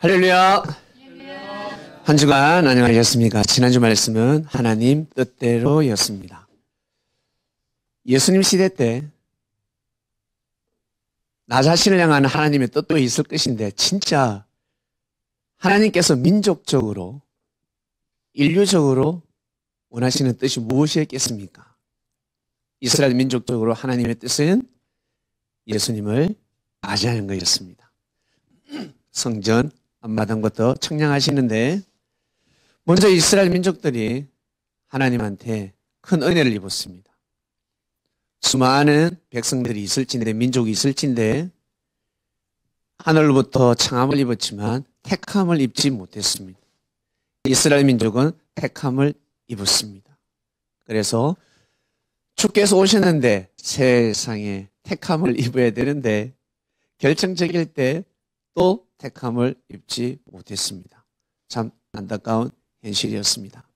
할렐루야. 한 주간 안녕하셨습니까? 지난주 말씀은 하나님 뜻대로였습니다. 예수님 시대 때 나 자신을 향한 하나님의 뜻도 있을 것인데 진짜 하나님께서 민족적으로 인류적으로 원하시는 뜻이 무엇이었겠습니까? 이스라엘 민족적으로 하나님의 뜻은 예수님을 맞이하는 것이었습니다. 성전 앞마당부터 청량하시는데 먼저 이스라엘 민족들이 하나님한테 큰 은혜를 입었습니다. 수많은 백성들이 있을진데 민족이 있을진데 하늘로부터 청함을 입었지만 택함을 입지 못했습니다. 이스라엘 민족은 택함을 입었습니다. 그래서 주께서 오셨는데 세상에 택함을 입어야 되는데 결정적일 때 또 택함을 입지 못했습니다. 참 안타까운 현실이었습니다.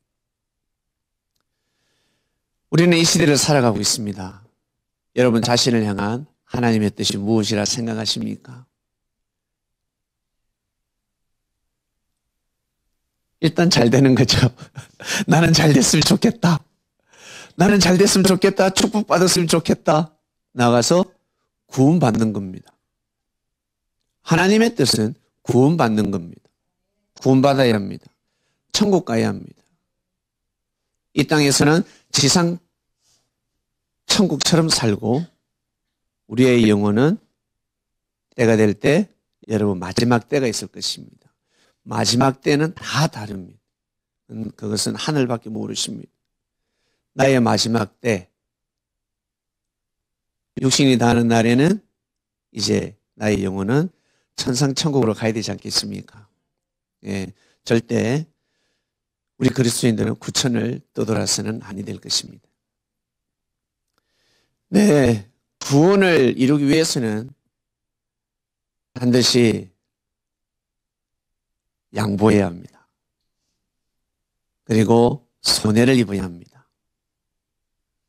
우리는 이 시대를 살아가고 있습니다. 여러분 자신을 향한 하나님의 뜻이 무엇이라 생각하십니까? 일단 잘 되는 거죠. 나는 잘 됐으면 좋겠다. 나는 잘 됐으면 좋겠다. 축복받았으면 좋겠다. 나가서 구원받는 겁니다. 하나님의 뜻은 구원받는 겁니다. 구원받아야 합니다. 천국 가야 합니다. 이 땅에서는 지상 천국처럼 살고 우리의 영혼은 때가 될 때 여러분 마지막 때가 있을 것입니다. 마지막 때는 다 다릅니다. 그것은 하늘밖에 모르십니다. 나의 마지막 때 육신이 다하는 날에는 이제 나의 영혼은 천상천국으로 가야 되지 않겠습니까? 예, 절대 우리 그리스도인들은 구천을 떠돌아서는 아니 될 것입니다. 네, 구원을 이루기 위해서는 반드시 양보해야 합니다. 그리고 손해를 입어야 합니다.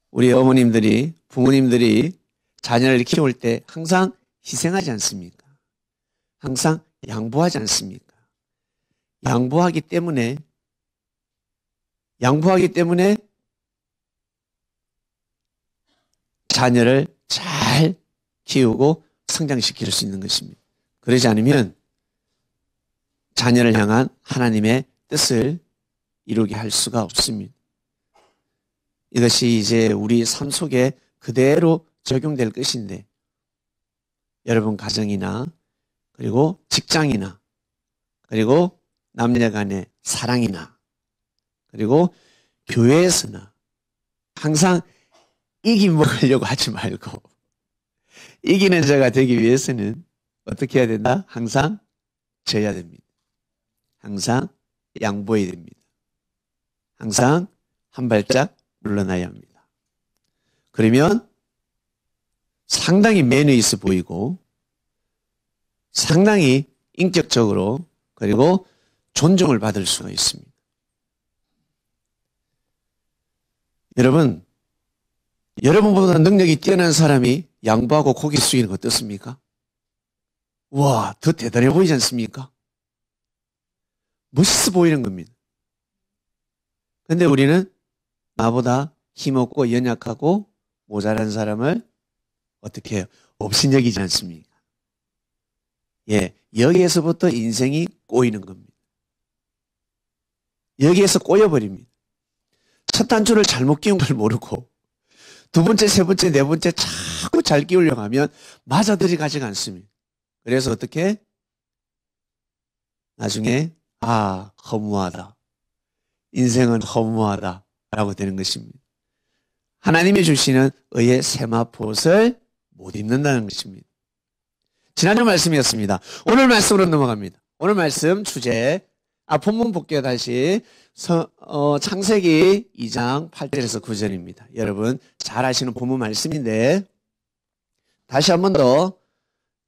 우리 어머님들이, 부모님들이 자녀를 키울 때 항상 희생하지 않습니까? 항상 양보하지 않습니까? 양보하기 때문에 자녀를 잘 키우고 성장시킬 수 있는 것입니다. 그러지 않으면 자녀를 향한 하나님의 뜻을 이루게 할 수가 없습니다. 이것이 이제 우리 삶 속에 그대로 적용될 것인데 여러분 가정이나 그리고 직장이나 그리고 남녀 간의 사랑이나 그리고 교회에서나 항상 이기 먹으려고 하지 말고 이기는 자가 되기 위해서는 어떻게 해야 된다? 항상 져야 됩니다. 항상 양보해야 됩니다. 항상 한 발짝 물러나야 합니다. 그러면 상당히 매너 있어 보이고 상당히 인격적으로 그리고 존중을 받을 수가 있습니다. 여러분보다 능력이 뛰어난 사람이 양보하고 고개 숙이는 거 어떻습니까? 와, 더 대단해 보이지 않습니까? 멋있어 보이는 겁니다. 그런데 우리는 나보다 힘없고 연약하고 모자란 사람을 어떻게 해요? 업신여기지 않습니까? 예, 여기에서부터 인생이 꼬이는 겁니다. 여기에서 꼬여버립니다. 첫 단추를 잘못 끼운 걸 모르고 두 번째, 세 번째, 네 번째 자꾸 잘 끼우려고 하면 맞아들이 가지가 않습니다. 그래서 어떻게? 나중에 허무하다. 인생은 허무하다 라고 되는 것입니다. 하나님이 주시는 의의 세마포옷을 못 입는다는 것입니다. 지난주 말씀이었습니다. 오늘 말씀으로 넘어갑니다. 오늘 말씀 주제 본문 볼게요. 다시 창세기 2장 8절에서 9절입니다. 여러분 잘 아시는 본문 말씀인데 다시 한 번 더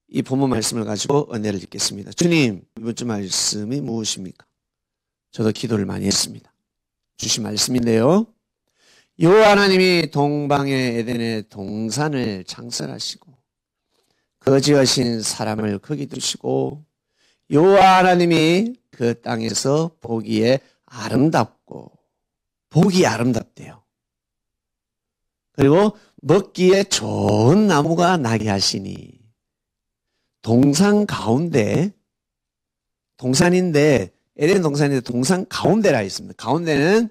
이 본문 말씀을 가지고 은혜를 읽겠습니다. 주님, 이번 주 말씀이 무엇입니까? 저도 기도를 많이 했습니다. 주신 말씀인데요. 여호와 하나님이 동방의 에덴의 동산을 창설하시고 거지하신 사람을 거기 두시고 여호와 하나님이 그 땅에서 보기에 아름답고 보기 아름답대요. 그리고 먹기에 좋은 나무가 나게 하시니 동산 가운데 동산인데 에덴 동산인데 동산 가운데라 있습니다. 가운데는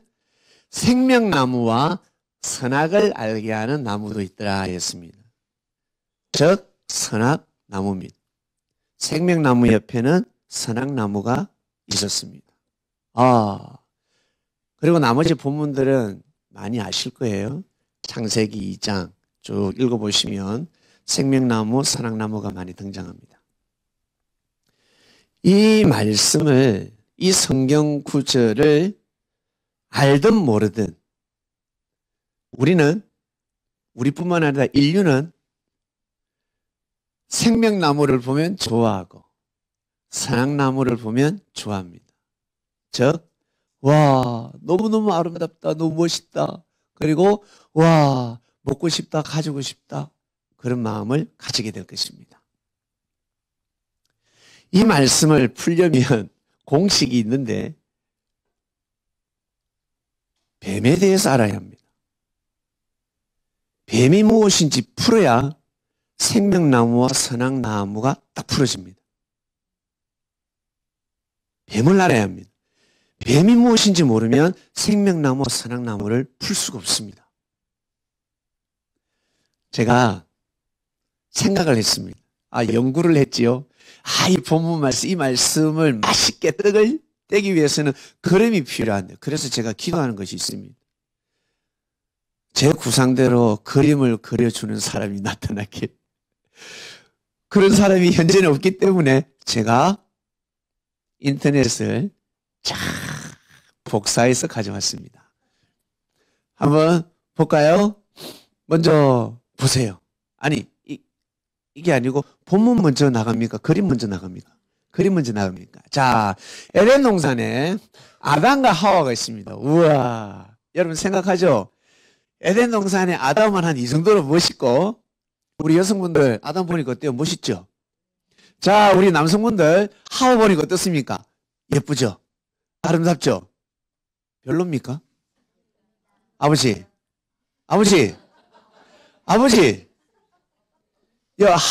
생명나무와 선악을 알게 하는 나무도 있더라 했습니다. 즉 선악나무입니다. 생명나무 옆에는 선악나무가 있었습니다. 그리고 나머지 본문들은 많이 아실 거예요. 창세기 2장 쭉 읽어보시면 생명나무, 선악나무가 많이 등장합니다. 이 말씀을, 이 성경 구절을 알든 모르든 우리뿐만 아니라 인류는 생명나무를 보면 좋아하고 선악나무를 보면 좋아합니다. 즉, 와, 너무너무 아름답다, 너무 멋있다. 그리고 와, 먹고 싶다, 가지고 싶다. 그런 마음을 가지게 될 것입니다. 이 말씀을 풀려면 공식이 있는데 뱀에 대해서 알아야 합니다. 뱀이 무엇인지 풀어야 생명나무와 선악나무가 딱 풀어집니다. 뱀을 알아야 합니다. 뱀이 무엇인지 모르면 생명나무와 선악나무를 풀 수가 없습니다. 제가 생각을 했습니다. 연구를 했지요. 이 본문 말씀, 이 말씀을 맛있게 떡을 떼기 위해서는 그림이 필요한데, 그래서 제가 기도하는 것이 있습니다. 제 구상대로 그림을 그려주는 사람이 나타나길. 그런 사람이 현재는 없기 때문에 제가 인터넷을 쫙 복사해서 가져왔습니다. 한번 볼까요? 먼저 보세요. 아니, 이게 아니고 본문 먼저 나갑니까? 그림 먼저 나갑니까? 그림 먼저 나갑니까? 자, 에덴 동산에 아담과 하와가 있습니다. 우와, 여러분 생각하죠? 에덴 동산에 아담은 한 이 정도로 멋있고, 우리 여성분들 아담 보니까 어때요? 멋있죠? 자, 우리 남성분들 하와 보니까 어떻습니까? 예쁘죠? 아름답죠? 별로입니까? 아버지,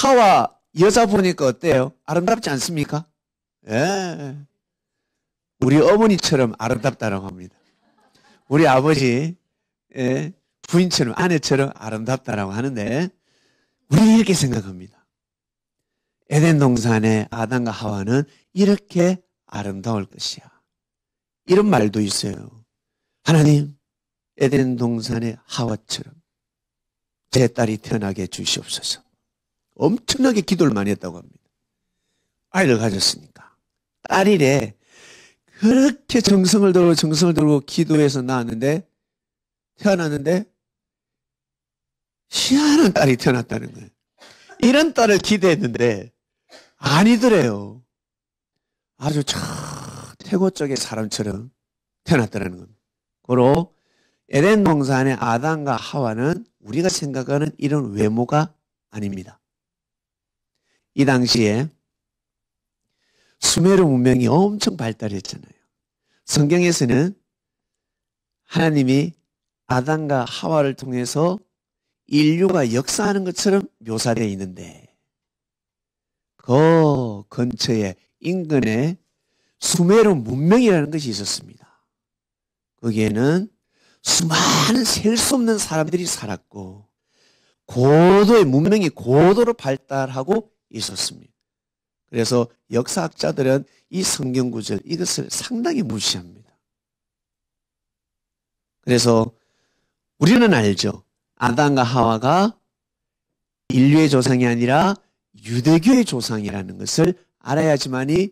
하와 여자 보니까 어때요? 아름답지 않습니까? 예. 우리 어머니처럼 아름답다라고 합니다. 우리 아버지, 부인처럼, 아내처럼 아름답다라고 하는데, 우리 이렇게 생각합니다. 에덴 동산의 아담과 하와는 이렇게 아름다울 것이야. 이런 말도 있어요. 하나님, 에덴 동산의 하와처럼 제 딸이 태어나게 해주시옵소서. 엄청나게 기도를 많이 했다고 합니다. 아이를 가졌으니까. 딸이래. 그렇게 정성을 들고 기도해서 태어났는데 희한한 딸이 태어났다는 거예요. 이런 딸을 기대했는데 아니더래요. 아주 태고 쪽의 사람처럼 태어났다는 겁니다. 고로 에덴 동산의 아담과 하와는 우리가 생각하는 이런 외모가 아닙니다. 이 당시에 수메르 문명이 엄청 발달했잖아요. 성경에서는 하나님이 아담과 하와를 통해서 인류가 역사하는 것처럼 묘사되어 있는데, 그 근처에 인근에 수메르 문명이라는 것이 있었습니다. 거기에는 수많은 셀 수 없는 사람들이 살았고 문명이 고도로 발달하고 있었습니다. 그래서 역사학자들은 이 성경 구절 이것을 상당히 무시합니다. 그래서 우리는 알죠. 아담과 하와가 인류의 조상이 아니라 유대교의 조상이라는 것을 알아야지만이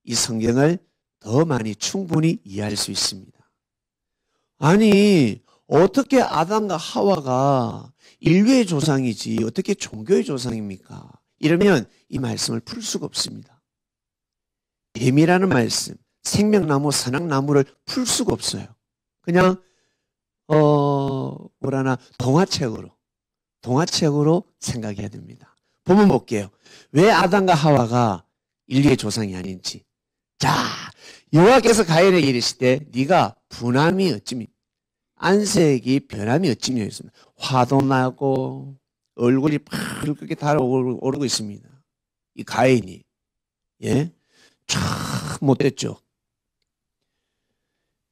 이 성경을 더 많이 충분히 이해할 수 있습니다. 아니, 어떻게 아담과 하와가 인류의 조상이지 어떻게 종교의 조상입니까? 이러면 이 말씀을 풀 수가 없습니다. 뱀이라는 말씀, 생명나무, 선악나무를 풀 수가 없어요. 그냥 동화책으로 생각해야 됩니다. 보면 볼게요. 왜 아담과 하와가 인류의 조상이 아닌지. 자, 여호와께서 가인에게 이르시되 네가 분함이 어찌미 안색이 변함이 어찌며 했습니다. 화도 나고 얼굴이 붉게 달아오르고 있습니다. 이 가인이 참 못됐죠.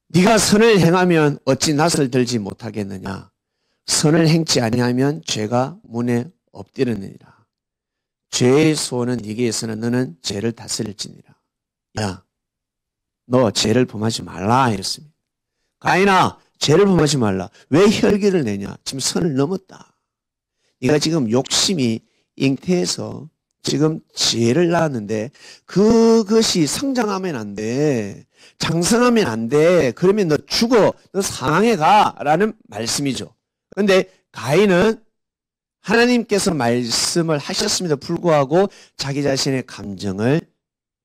네가 선을 행하면 어찌 낯을 들지 못하겠느냐. 선을 행치 아니하면 죄가 문에 엎드렸느니라. 죄의 소원은 네게서는 너는 죄를 다스릴지니라. 야, 너 죄를 범하지 말라 이랬습니다. 가인아, 죄를 범하지 말라. 왜 혈기를 내냐? 지금 선을 넘었다. 네가 지금 욕심이 잉태해서 지금 죄를 낳았는데 그것이 성장하면 안 돼. 장성하면 안 돼. 그러면 너 죽어. 너 사망에 가. 라는 말씀이죠. 그런데 가인은 하나님께서 말씀을 하셨음에도 불구하고 자기 자신의 감정을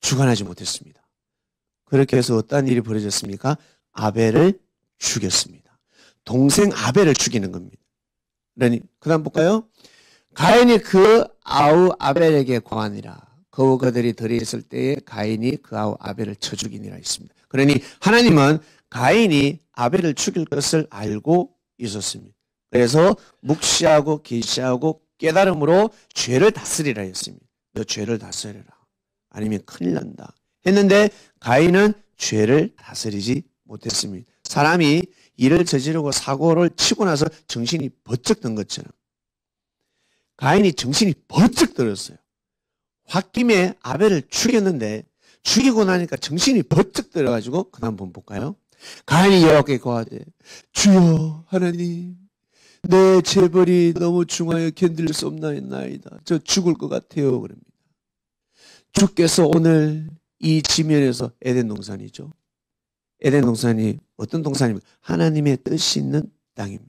주관하지 못했습니다. 그렇게 해서 어떤 일이 벌어졌습니까? 아벨을 죽였습니다. 동생 아벨을 죽이는 겁니다. 그러니 그 다음 볼까요? 가인이 그 아우 아벨에게 고하니라. 그와 그들이 들어있을 때에 가인이 그 아우 아벨을 쳐 죽이니라 했습니다. 그러니 하나님은 가인이 아벨을 죽일 것을 알고 있었습니다. 그래서 묵시하고 계시하고 깨달음으로 죄를 다스리라 했습니다. 너 죄를 다스려라. 아니면 큰일 난다. 했는데 가인은 죄를 다스리지 못했습니다. 사람이 일을 저지르고 사고를 치고 나서 정신이 번쩍 든 것처럼 가인이 정신이 번쩍 들었어요. 홧김에 아벨을 죽였는데 죽이고 나니까 정신이 번쩍 들어가지고 그 다음 한번 볼까요? 가인이 여호와께 고하되 주여 하나님 내 재벌이 너무 중하여 견딜 수 없나이다. 저 죽을 것 같아요. 그럽니다. 주께서 오늘 이 지면에서 에덴 동산이죠. 에덴 동산이 어떤 동산입니까? 하나님의 뜻이 있는 땅입니다.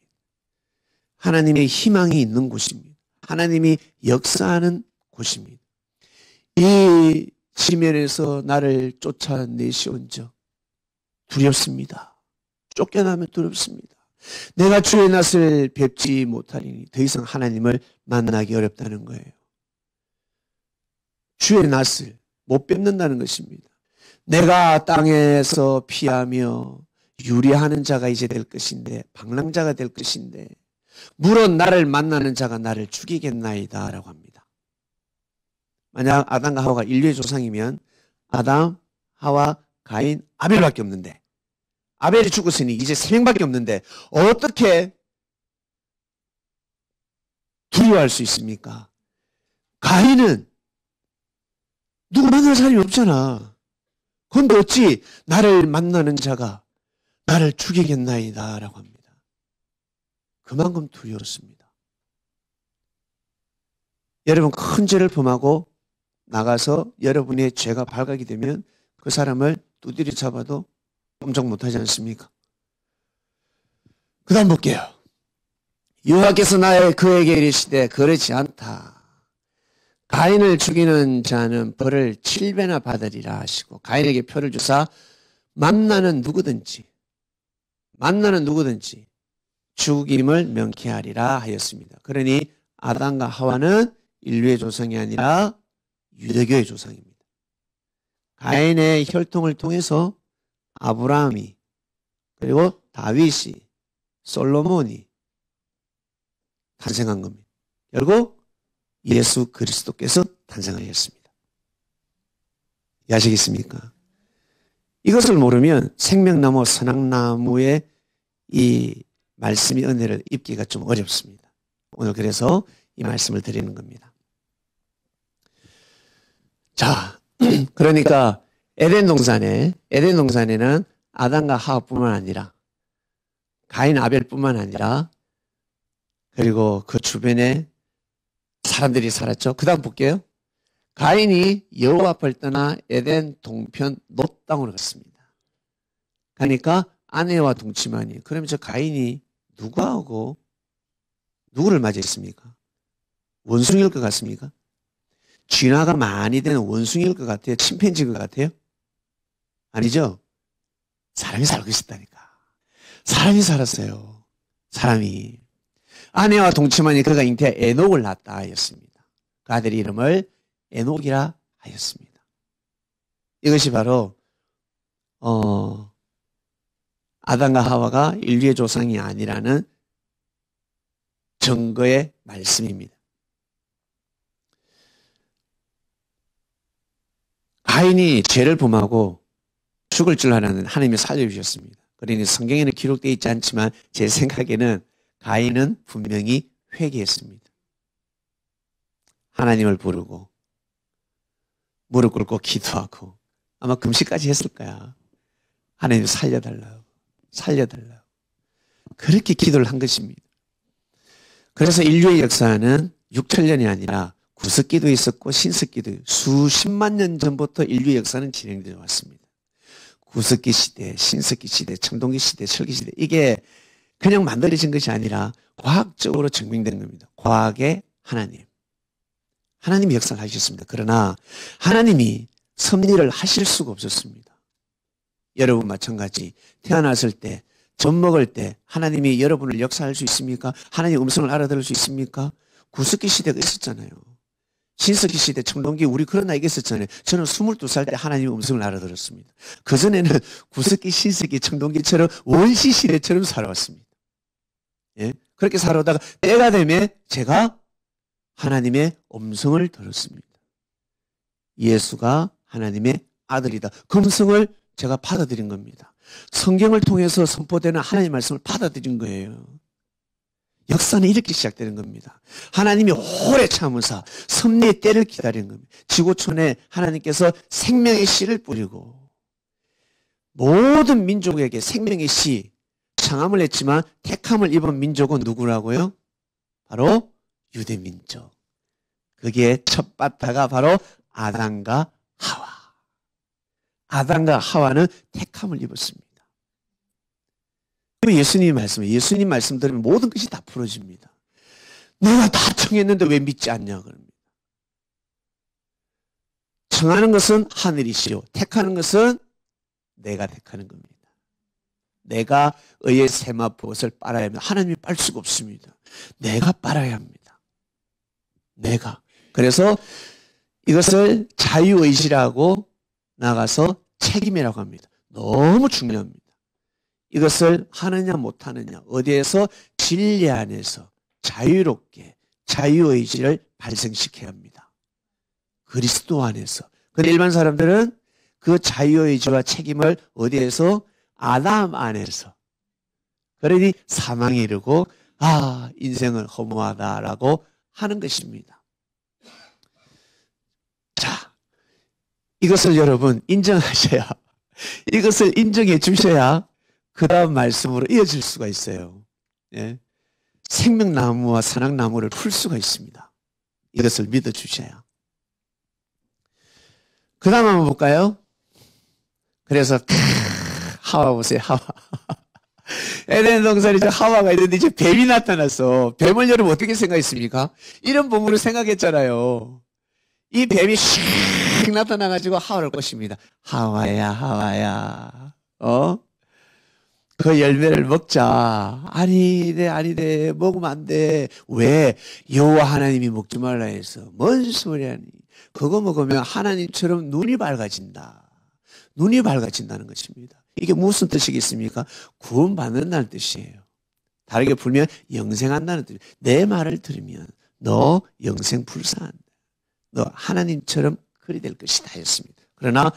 하나님의 희망이 있는 곳입니다. 하나님이 역사하는 곳입니다. 이 지면에서 나를 쫓아내시온저 두렵습니다. 쫓겨나면 두렵습니다. 내가 주의 낯을 뵙지 못하리니 더 이상 하나님을 만나기 어렵다는 거예요. 주의 낯을 못 뵙는다는 것입니다. 내가 땅에서 피하며 유리하는 자가 이제 될 것인데 방랑자가 될 것인데 물론 나를 만나는 자가 나를 죽이겠나이다 라고 합니다. 만약 아담과 하와가 인류의 조상이면 아담, 하와, 가인, 아벨밖에 없는데 아벨이 죽었으니 이제 3명밖에 없는데 어떻게 두려워할 수 있습니까? 가인은 누구 만날 사람이 없잖아. 그런데 어찌 나를 만나는 자가 나를 죽이겠나이다 라고 합니다. 그만큼 두려웠습니다. 여러분 큰 죄를 범하고 나가서 여러분의 죄가 발각이 되면 그 사람을 두드려 잡아도 꼼짝 못하지 않습니까? 그 다음 볼게요. 여호와께서 그에게 이르시되 그렇지 않다. 가인을 죽이는 자는 벌을 7배나 받으리라 하시고 가인에게 표를 주사 만나는 누구든지 죽임을 명쾌하리라 하였습니다. 그러니 아담과 하와는 인류의 조상이 아니라 유대교의 조상입니다. 가인의 혈통을 통해서 아브라함이 그리고 다윗이 솔로몬이 탄생한 겁니다. 결국 예수 그리스도께서 탄생하셨습니다. 아시겠습니까? 이것을 모르면 생명나무 선악나무의 이 말씀의 은혜를 입기가 좀 어렵습니다. 오늘 그래서 이 말씀을 드리는 겁니다. 자, 그러니까 에덴 동산에는 아담과 하와뿐만 아니라 가인 아벨뿐만 아니라 그리고 그 주변에 사람들이 살았죠. 그 다음 볼게요. 가인이 여호와 앞을 떠나 에덴 동편 롯 땅으로 갔습니다. 그러니까 아내와 동침하니 그러면 저 가인이 누구하고 누구를 맞이했습니까? 원숭이일 것 같습니까? 진화가 많이 되는 원숭이일 것 같아요? 침팬지일 것 같아요? 아니죠? 사람이 살고 있었다니까. 사람이 살았어요. 사람이. 아내와 동침하니 그가 잉태해 에녹을 낳았다 하였습니다. 그 아들의 이름을 에녹이라 하였습니다. 이것이 바로 아담과 하와가 인류의 조상이 아니라는 증거의 말씀입니다. 가인이 죄를 범하고 죽을 줄 알았는데 하나님이 살려주셨습니다. 그러니 성경에는 기록되어 있지 않지만 제 생각에는 가인은 분명히 회개했습니다. 하나님을 부르고 무릎 꿇고 기도하고 아마 금식까지 했을 거야. 하나님 살려달라고 살려달라고 그렇게 기도를 한 것입니다. 그래서 인류의 역사는 6천년이 아니라 구석기도 있었고 신석기도 수십만 년 전부터 인류의 역사는 진행되어 왔습니다. 구석기 시대, 신석기 시대, 청동기 시대, 철기 시대 이게 그냥 만들어진 것이 아니라 과학적으로 증명된 겁니다. 과학의 하나님. 하나님이 역사를 하셨습니다. 그러나 하나님이 섭리를 하실 수가 없었습니다. 여러분 마찬가지 태어났을 때 젖 먹을 때 하나님이 여러분을 역사할 수 있습니까? 하나님의 음성을 알아들을 수 있습니까? 구석기 시대가 있었잖아요. 신석기 시대, 청동기 우리 그런 나이가 있었잖아요. 저는 22살 때 하나님의 음성을 알아들었습니다. 그전에는 구석기, 신석기, 청동기처럼 원시 시대처럼 살아왔습니다. 예? 그렇게 살아오다가 때가 되면 제가 하나님의 음성을 들었습니다. 예수가 하나님의 아들이다. 그 음성을 제가 받아들인 겁니다. 성경을 통해서 선포되는 하나님의 말씀을 받아들인 거예요. 역사는 이렇게 시작되는 겁니다. 하나님이 오래 참으사 섭리의 때를 기다리는 겁니다. 지구촌에 하나님께서 생명의 씨를 뿌리고 모든 민족에게 생명의 씨, 창함을 했지만 택함을 입은 민족은 누구라고요? 바로 유대민족. 그게 첫 바타가 바로 아담과 하와. 아담과 하와는 택함을 입었습니다. 예수님 말씀 들으면 모든 것이 다 풀어집니다. 내가 다 청했는데 왜 믿지 않냐 그럽니다. 청하는 것은 하늘이시요 택하는 것은 내가 택하는 겁니다. 내가 의의 세마포옷을 빨아야 합니다. 하나님이 빨 수가 없습니다. 내가 빨아야 합니다. 내가. 그래서 이것을 자유의지라고 나가서 책임이라고 합니다. 너무 중요합니다. 이것을 하느냐 못하느냐 어디에서 진리 안에서 자유롭게 자유의지를 발생시켜야 합니다. 그리스도 안에서. 근데 일반 사람들은 그 자유의지와 책임을 어디에서? 아담 안에서. 그러니 사망에 이르고 인생은 허무하다라고 하는 것입니다. 자, 이것을 여러분 인정하셔야 이것을 인정해 주셔야 그 다음 말씀으로 이어질 수가 있어요. 예. 생명나무와 산악나무를 풀 수가 있습니다. 이것을 믿어주셔야. 그 다음 한번 볼까요? 그래서 하와 보세요. 하와. 에덴 동산에 하와가 있는데 이제 뱀이 나타났어. 뱀을 여러분 어떻게 생각했습니까? 이런 본문을 생각했잖아요. 이 뱀이 슉 나타나가지고 하와를 꼬십니다. 하와야 하와야 그 열매를 먹자. 아니래 먹으면 안 돼. 왜? 여호와 하나님이 먹지 말라 해서. 뭔 소리야니. 그거 먹으면 하나님처럼 눈이 밝아진다. 눈이 밝아진다는 것입니다. 이게 무슨 뜻이겠습니까? 구원받는다는 뜻이에요. 다르게 풀면 영생한다는 뜻이에요. 내 말을 들으면 너 영생 불사한다. 너 하나님처럼 그리 될 것이다 했습니다. 그러나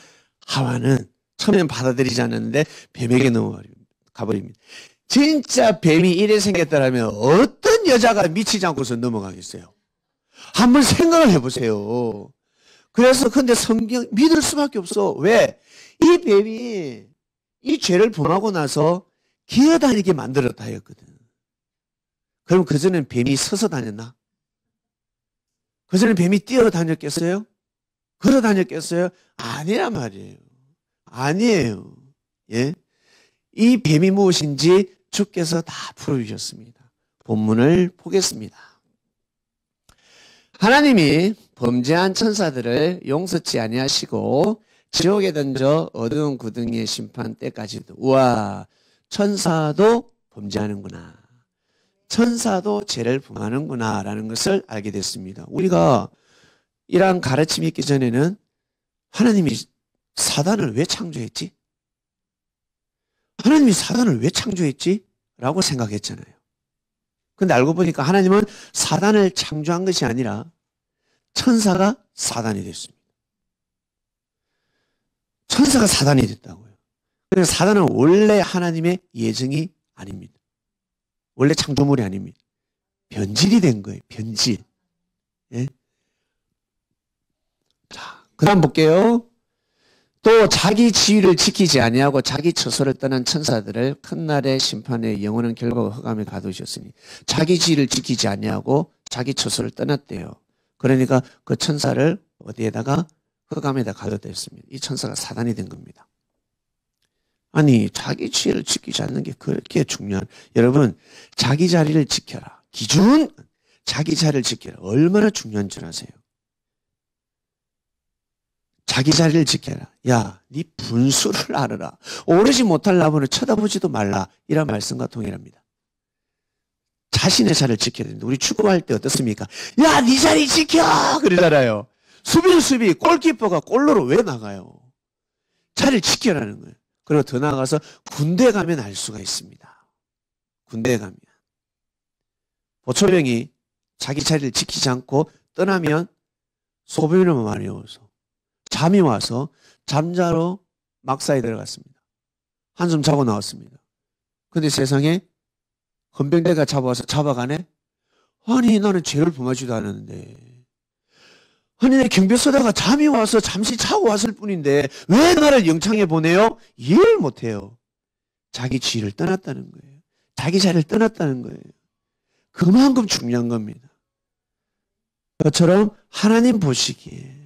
하와는 처음에는 받아들이지 않았는데 뱀에게 가버립니다. 진짜 뱀이 이래 생겼다면 어떤 여자가 미치지 않고서 넘어가겠어요? 한번 생각을 해보세요. 그래서 근데 성경 믿을 수밖에 없어. 왜? 이 뱀이 이 죄를 범하고 나서 기어다니게 만들었다 했거든. 그럼 그전엔 뱀이 서서 다녔나? 그전엔 뱀이 뛰어다녔겠어요? 걸어다녔겠어요? 아니란 말이에요. 아니에요. 예? 이 뱀이 무엇인지 주께서 다 풀어주셨습니다. 본문을 보겠습니다. 하나님이 범죄한 천사들을 용서치 아니하시고 지옥에 던져 어두운 구덩이의 심판 때까지도. 우와, 천사도 범죄하는구나. 천사도 죄를 범하는구나 라는 것을 알게 됐습니다. 우리가 이러한 가르침이 있기 전에는 하나님이 사단을 왜 창조했지? 하나님이 사단을 왜 창조했지? 라고 생각했잖아요. 근데 알고 보니까 하나님은 사단을 창조한 것이 아니라 천사가 사단이 됐습니다. 천사가 사단이 됐다고요. 그래서 사단은 원래 하나님의 예정이 아닙니다. 원래 창조물이 아닙니다. 변질이 된 거예요. 변질. 예? 자, 그 다음 볼게요. 또 자기 지위를 지키지 아니하고 자기 처소를 떠난 천사들을 큰 날의 심판에 영원한 결과와 흑암에 가두셨으니, 자기 지위를 지키지 아니하고 자기 처소를 떠났대요. 그러니까 그 천사를 어디에다가? 흑암에다 가뒀다 했습니다. 이 천사가 사단이 된 겁니다. 아니, 자기 지위를 지키지 않는 게 그렇게 중요한, 여러분, 자기 자리를 지켜라. 기준, 자기 자리를 지켜라. 얼마나 중요한 줄 아세요? 자기 자리를 지켜라. 야, 네 분수를 알아라. 오르지 못할 나무는 쳐다보지도 말라. 이런 말씀과 동일합니다. 자신의 자리를 지켜야 되는데, 우리 축구할 때 어떻습니까? 야, 네 자리 지켜! 그러잖아요. 수비, 골키퍼가 골로로 왜 나가요? 자리를 지켜라는 거예요. 그리고 더 나아가서 군대 가면 알 수가 있습니다. 군대에 가면. 보초병이 자기 자리를 지키지 않고 떠나면 소변을 많이 와서 잠이 와서 잠자러 막사에 들어갔습니다. 한숨 자고 나왔습니다. 근데 세상에 헌병대가 잡아가네? 아니, 나는 죄를 범하지도 않았는데. 아니, 내 경비 서다가 잠이 와서 잠시 자고 왔을 뿐인데 왜 나를 영창에 보내요? 이해를 못해요. 자기 지위를 떠났다는 거예요. 자기 자리를 떠났다는 거예요. 그만큼 중요한 겁니다. 그처럼 하나님 보시기에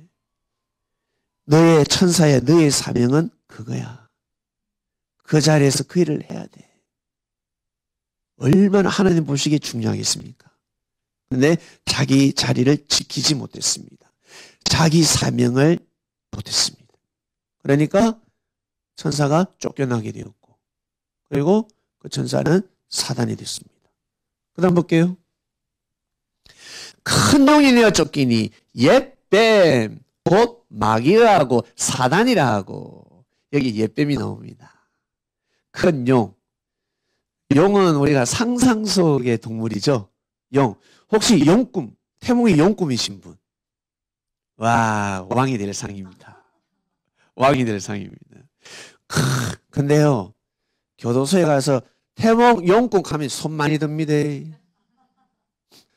너의 천사야, 너의 사명은 그거야. 그 자리에서 그 일을 해야 돼. 얼마나 하나님 보시기에 중요하겠습니까? 근데 자기 자리를 지키지 못했습니다. 자기 사명을 못했습니다. 그러니까 천사가 쫓겨나게 되었고, 그리고 그 천사는 사단이 됐습니다. 그 다음 볼게요. 큰 용이 내어 쫓기니 옛뱀 곧 마귀라 하고 사단이라 하고, 여기 옛뱀이 나옵니다. 큰 용. 용은 우리가 상상 속의 동물이죠. 용. 혹시 용꿈, 태몽이 용꿈이신 분? 와, 왕이 될 상입니다. 왕이 될 상입니다. 근데요, 교도소에 가서 태몽 용꿈 하면 손 많이 듭니다.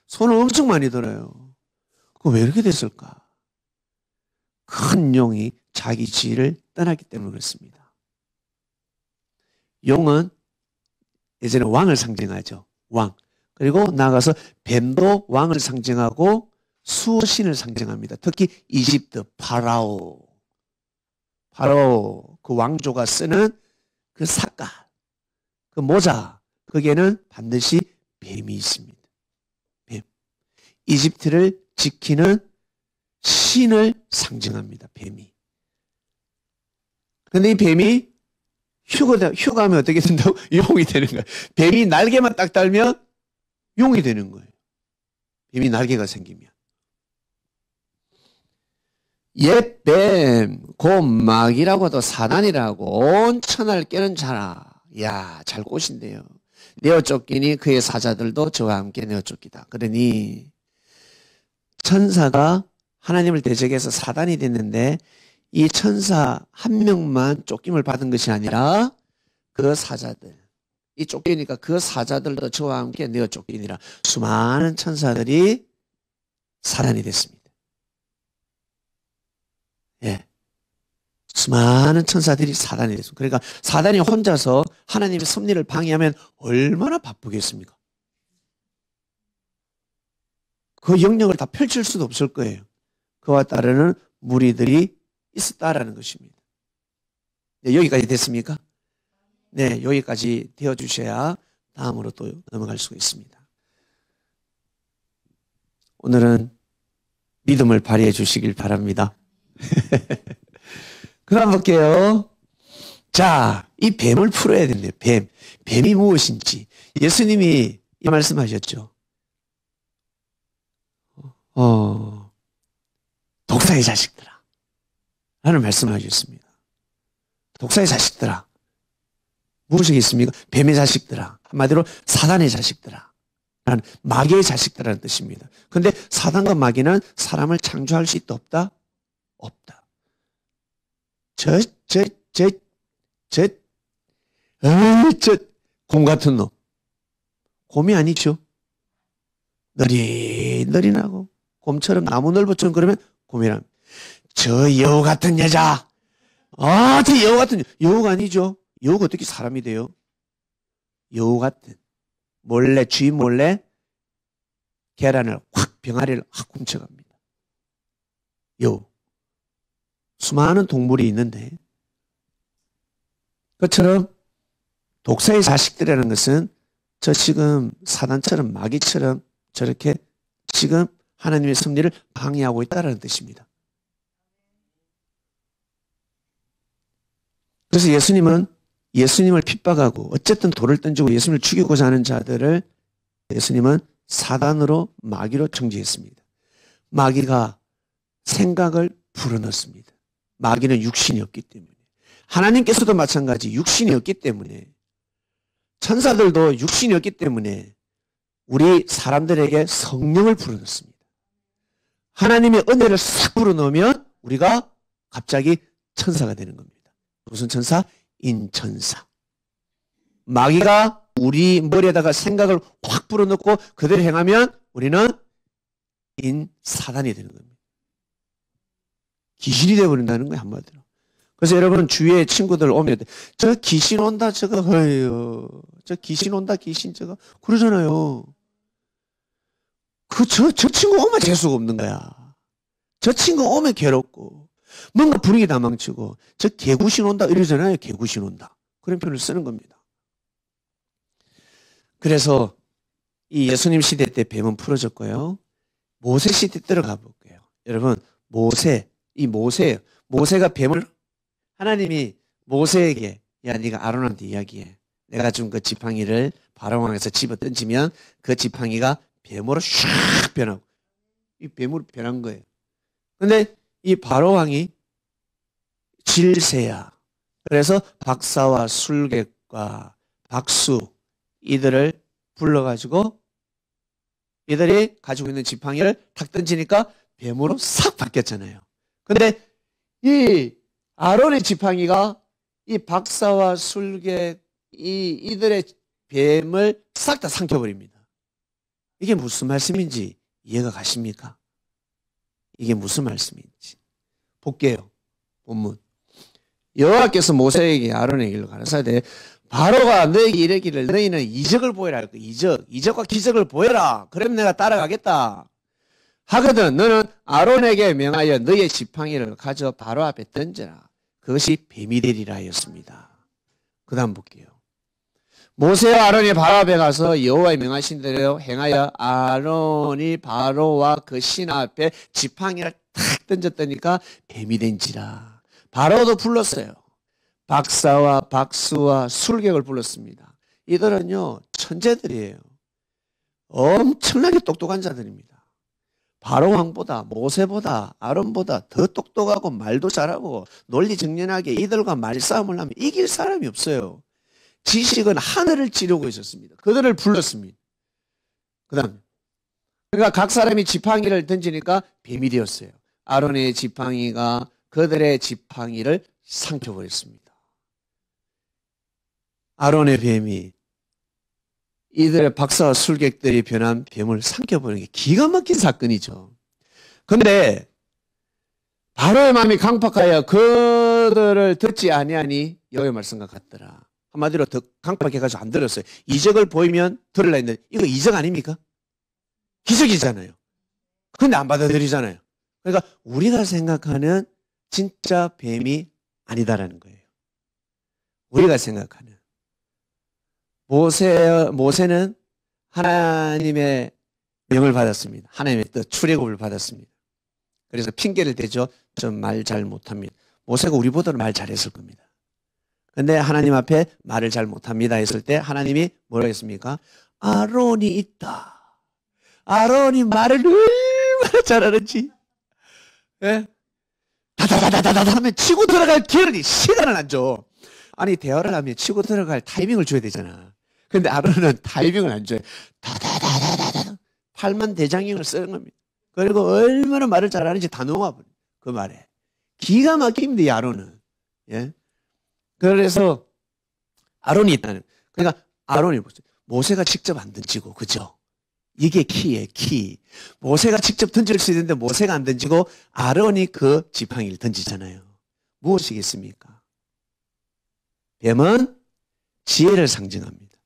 손을 엄청 많이 들어요. 그거 왜 이렇게 됐을까? 큰 용이 자기 지위를 떠났기 때문에 그렇습니다. 용은 예전에 왕을 상징하죠. 왕. 그리고 나아가서 뱀도 왕을 상징하고 수호신을 상징합니다. 특히 이집트 파라오 그 왕조가 쓰는 그 삿갈, 그 모자, 거기에는 반드시 뱀이 있습니다. 뱀. 이집트를 지키는 신을 상징합니다. 뱀이. 그런데 이 뱀이 휴가하면 어떻게 된다고? 용이 되는 거예요. 뱀이 날개만 딱 달면 용이 되는 거예요. 뱀이 날개가 생기면. 옛뱀, 곧 마귀라고도 사단이라고 온 천하를 깨는 자라. 야, 잘 꼬신대요. 내어 쫓기니 그의 사자들도 저와 함께 내어 쫓기다. 그러니 천사가 하나님을 대적해서 사단이 됐는데, 이 천사 한 명만 쫓김을 받은 것이 아니라 그 사자들, 이 쫓기니까 그 사자들도 저와 함께 내어 쫓기니라. 수많은 천사들이 사단이 됐습니다. 예. 수많은 천사들이 사단이 됐습니다. 그러니까 사단이 혼자서 하나님의 섭리를 방해하면 얼마나 바쁘겠습니까? 그 영역을 다 펼칠 수도 없을 거예요. 그와 따르는 무리들이 있었다라는 것입니다. 네, 여기까지 됐습니까? 네, 여기까지 되어주셔야 다음으로 또 넘어갈 수가 있습니다. 오늘은 믿음을 발휘해 주시길 바랍니다. 그럼 볼게요. 자, 이 뱀을 풀어야 된대요. 뱀이 무엇인지. 예수님이 이 말씀하셨죠. 독사의 자식들아 라는 말씀하셨습니다. 독사의 자식들아. 무엇이겠습니까? 뱀의 자식들아. 한마디로 사단의 자식들아. 라는 마귀의 자식들이라는 뜻입니다. 그런데 사단과 마귀는 사람을 창조할 수 있다 없다? 없다. 곰 같은 놈. 곰이 아니죠. 느릿느릿하고 곰처럼 나무 넓어처럼 그러면 곰이란. 저 여우 같은 여자. 저 여우 같은 여우가 아니죠. 여우가 어떻게 사람이 돼요? 여우 같은 몰래 쥐 몰래 계란을 확 병아리를 확 훔쳐갑니다. 여우. 수많은 동물이 있는데 그처럼 독사의 자식들이라는 것은 저 지금 사단처럼 마귀처럼 저렇게 지금 하나님의 섭리를 방해하고 있다는 뜻입니다. 그래서 예수님을 핍박하고 어쨌든 돌을 던지고 예수님을 죽이고자 하는 자들을 예수님은 사단으로 마귀로 정죄했습니다. 마귀가 생각을 불어넣습니다. 마귀는 육신이 없기 때문에. 하나님께서도 마찬가지 육신이 없기 때문에 천사들도 육신이 없기 때문에 우리 사람들에게 성령을 불어넣습니다. 하나님의 은혜를 싹 불어넣으면 우리가 갑자기 천사가 되는 겁니다. 무슨 천사? 인천사. 마귀가 우리 머리에다가 생각을 확 불어넣고 그대로 행하면 우리는 인사단이 되는 겁니다. 귀신이 되어버린다는 거예요, 한마디로. 그래서 여러분 주위에 친구들 오면 저 귀신 온다 저거 저 귀신 온다 귀신 저거 그러잖아요. 저 친구 오면 재수가 없는 거야. 저 친구 오면 괴롭고 뭔가 분위기 다 망치고 저 개구신 온다 이러잖아요. 개구신 온다. 그런 표현을 쓰는 겁니다. 그래서 이 예수님 시대 때 뱀은 풀어졌고요. 모세 시대 들어가 볼게요. 여러분 모세가 뱀을 하나님이 모세에게 야 네가 아론한테 이야기해. 내가 준 그 지팡이를 바로왕에서 집어 던지면 그 지팡이가 뱀으로 샥 변하고 이 뱀으로 변한 거예요. 근데 이 바로왕이 질세야. 그래서 박사와 술객과 박수 이들을 불러가지고 이들이 가지고 있는 지팡이를 탁 던지니까 뱀으로 싹 바뀌었잖아요. 근데 이 아론의 지팡이가 이 박사와 술객 이들의 뱀을 싹 다 삼켜버립니다. 이게 무슨 말씀인지 이해가 가십니까? 이게 무슨 말씀인지 볼게요. 본문. 여호와께서 모세에게 아론에게 일러 가라사대 바로가 너에게 이르기를 너희는 이적을 보여라 할 거야. 이적과 기적을 보여라. 그럼 내가 따라가겠다. 하거든 너는 아론에게 명하여 너의 지팡이를 가져 바로 앞에 던져라. 그것이 뱀이 되리라 하였습니다. 그 다음 볼게요. 모세와 아론이 바로 앞에 가서 여호와의 명하신 대로 행하여 아론이 바로와 그 신 앞에 지팡이를 탁 던졌다니까 뱀이 된지라. 바로도 불렀어요. 박사와 박수와 술객을 불렀습니다. 이들은요 천재들이에요. 엄청나게 똑똑한 자들입니다. 바로 왕보다 모세보다 아론보다 더 똑똑하고 말도 잘하고 논리정연하게 이들과 말싸움을 하면 이길 사람이 없어요. 지식은 하늘을 찌르고 있었습니다. 그들을 불렀습니다. 그 다음에 그러니까 각 사람이 지팡이를 던지니까 뱀이 되었어요. 아론의 지팡이가 그들의 지팡이를 삼켜버렸습니다. 아론의 뱀이 이들의 박사와 술객들이 변한 뱀을 삼켜버리는 게 기가 막힌 사건이죠. 그런데 바로의 마음이 강팍하여 그들을 듣지 아니하니 여호와의 말씀과 같더라. 한마디로 더 강팍해가지고 안 들었어요. 이적을 보이면 들으려 했는데 이거 이적 아닙니까? 기적이잖아요. 그런데 안 받아들이잖아요. 그러니까 우리가 생각하는 진짜 뱀이 아니다라는 거예요. 우리가 생각하는 모세는 하나님의 명을 받았습니다. 하나님의 뜻 출애굽을 받았습니다. 그래서 핑계를 대죠. 좀 말 잘 못합니다. 모세가 우리보다는 말 잘했을 겁니다. 그런데 하나님 앞에 말을 잘 못합니다 했을 때 하나님이 뭐라고 했습니까? 아론이 있다. 아론이 말을 얼마나 잘하는지. 예? 다다다다다다 하면 치고 들어갈 기회를 시간을 안 줘. 아니, 대화를 하면 치고 들어갈 타이밍을 줘야 되잖아. 근데 아론은 타이밍을 안 줘요. 다다다다다다. 팔만 대장경을 쓰는 겁니다. 그리고 얼마나 말을 잘하는지 다 녹아버려. 그 말에. 기가 막힙니다, 이 아론은. 예. 그래서 아론이 있다는. 그러니까 아론이 보세요. 모세가 직접 안 던지고, 그죠? 이게 키예요, 키. 모세가 직접 던질 수 있는데 모세가 안 던지고 아론이 그 지팡이를 던지잖아요. 무엇이겠습니까? 뱀은 지혜를 상징합니다.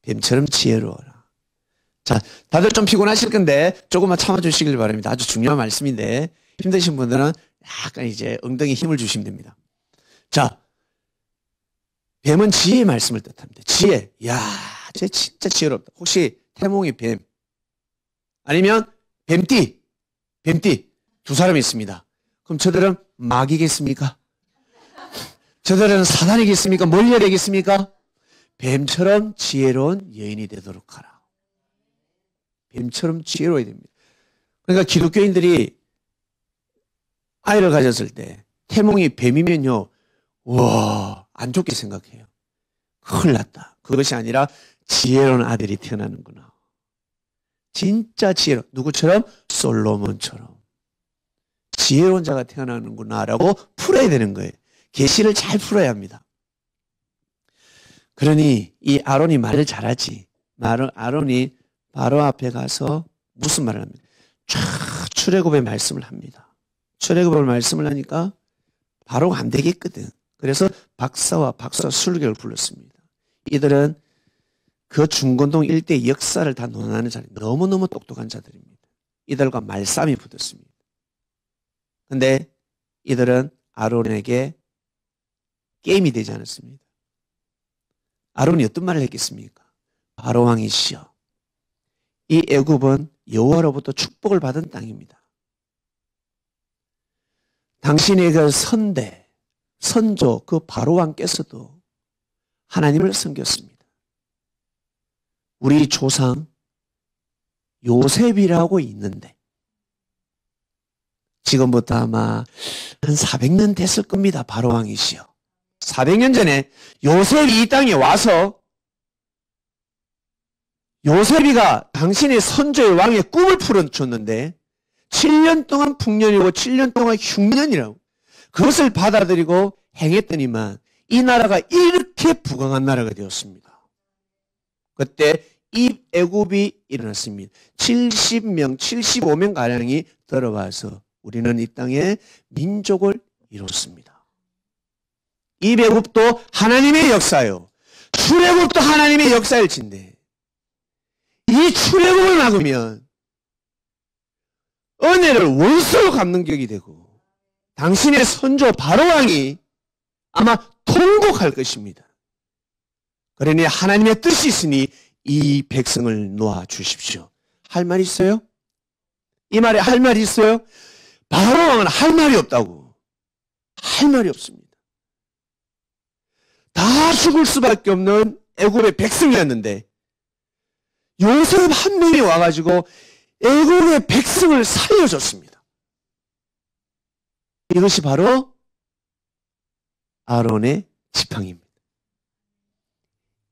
뱀처럼 지혜로워라. 자, 다들 좀 피곤하실 건데 조금만 참아주시길 바랍니다. 아주 중요한 말씀인데 힘드신 분들은 약간 이제 엉덩이에 힘을 주시면 됩니다. 자, 뱀은 지혜의 말씀을 뜻합니다. 지혜. 야, 쟤 진짜 지혜롭다. 혹시 태몽이 뱀 아니면 뱀띠 두 사람이 있습니다. 그럼 저들은 마귀겠습니까? 저들은 사단이겠습니까? 뭘 해야 되겠습니까? 뱀처럼 지혜로운 여인이 되도록 하라. 뱀처럼 지혜로워야 됩니다. 그러니까 기독교인들이 아이를 가졌을 때 태몽이 뱀이면요, 우와, 안 좋게 생각해요. 큰일 났다. 그것이 아니라 지혜로운 아들이 태어나는구나. 진짜 지혜로운, 누구처럼? 솔로몬처럼. 지혜로운 자가 태어나는구나라고 풀어야 되는 거예요. 계시를 잘 풀어야 합니다. 그러니 이 아론이 말을 잘하지. 아론이 바로 앞에 가서 무슨 말을 합니까? 쫙 출애굽의 말씀을 합니다. 출애굽의 말씀을 하니까 바로가 안 되겠거든. 그래서 박사와 박사 술객을 불렀습니다. 이들은 그 중건동 일대 역사를 다 논하는 자리, 너무너무 똑똑한 자들입니다. 이들과 말싸움이 붙었습니다. 그런데 이들은 아론에게 게임이 되지 않았습니다. 아론이 어떤 말을 했겠습니까? 바로왕이시여, 이 애굽은 여호와로부터 축복을 받은 땅입니다. 당신의 그 선조, 그 바로왕께서도 하나님을 섬겼습니다. 우리 조상 요셉이라고 있는데 지금부터 아마 한 400년 됐을 겁니다. 바로왕이시여. 400년 전에 요셉이 이 땅에 와서 요셉이가 당신의 선조의 왕의 꿈을 풀어줬는데 7년 동안 풍년이고 7년 동안 흉년이라고 그것을 받아들이고 행했더니만 이 나라가 이렇게 부강한 나라가 되었습니다. 그때 이 애굽이 일어났습니다. 70명, 75명 가량이 들어와서 우리는 이 땅에 민족을 이뤘습니다. 이 애굽도 하나님의 역사요. 출애굽도 하나님의 역사일진데 이 출애굽을 막으면 은혜를 원수로 갚는 격이 되고 당신의 선조 바로왕이 아마 통곡할 것입니다. 그러니 하나님의 뜻이 있으니 이 백성을 놓아주십시오. 할 말 있어요? 이 말에 할 말이 있어요? 바로왕은 할 말이 없다고. 할 말이 없습니다. 다 죽을 수밖에 없는 애굽의 백성이었는데 요셉 한 명이 와가지고 애굽의 백성을 살려줬습니다. 이것이 바로 아론의 지팡이입니다.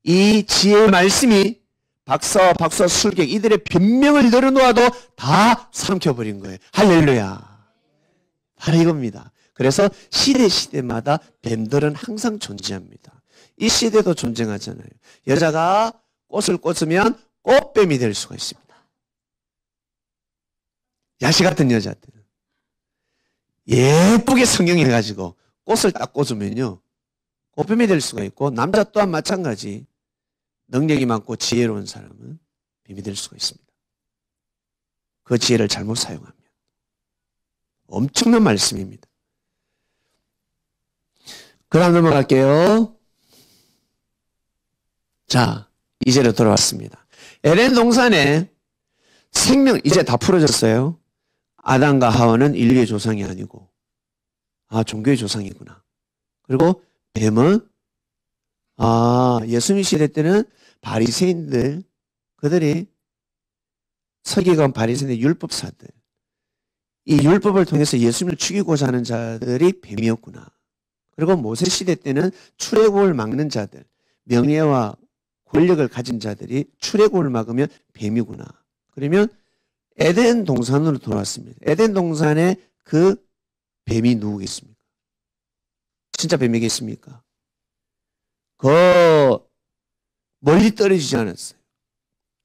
이 지혜의 말씀이 박사와 박사 술객 이들의 변명을 늘어놓아도 다 삼켜버린 거예요. 할렐루야. 바로 이겁니다. 그래서 시대마다 뱀들은 항상 존재합니다. 이 시대도 존재하잖아요. 여자가 꽃을 꽂으면 꽃뱀이 될 수가 있습니다. 야시 같은 여자들 예쁘게 성형해가지고 꽃을 딱 꽂으면요 꽃뱀이 될 수가 있고, 남자 또한 마찬가지 능력이 많고 지혜로운 사람은 뱀이 될 수가 있습니다. 그 지혜를 잘못 사용하면. 엄청난 말씀입니다. 그 다음 넘어갈게요. 자, 이제로 돌아왔습니다. 에덴 동산에 생명 이제 다 풀어졌어요. 아담과 하와는 인류의 조상이 아니고 종교의 조상이구나. 그리고 뱀은 예수님 시대 때는 바리새인들, 그들이 서기관 바리새인들 율법사들, 이 율법을 통해서 예수님을 죽이고자 하는 자들이 뱀이었구나. 그리고 모세 시대 때는 출애굽을 막는 자들, 명예와 권력을 가진 자들이 출애굽을 막으면 뱀이구나. 그러면 에덴 동산으로 돌아왔습니다. 에덴 동산에 그 뱀이 누구겠습니까? 진짜 뱀이겠습니까? 그 멀리 떨어지지 않았어요.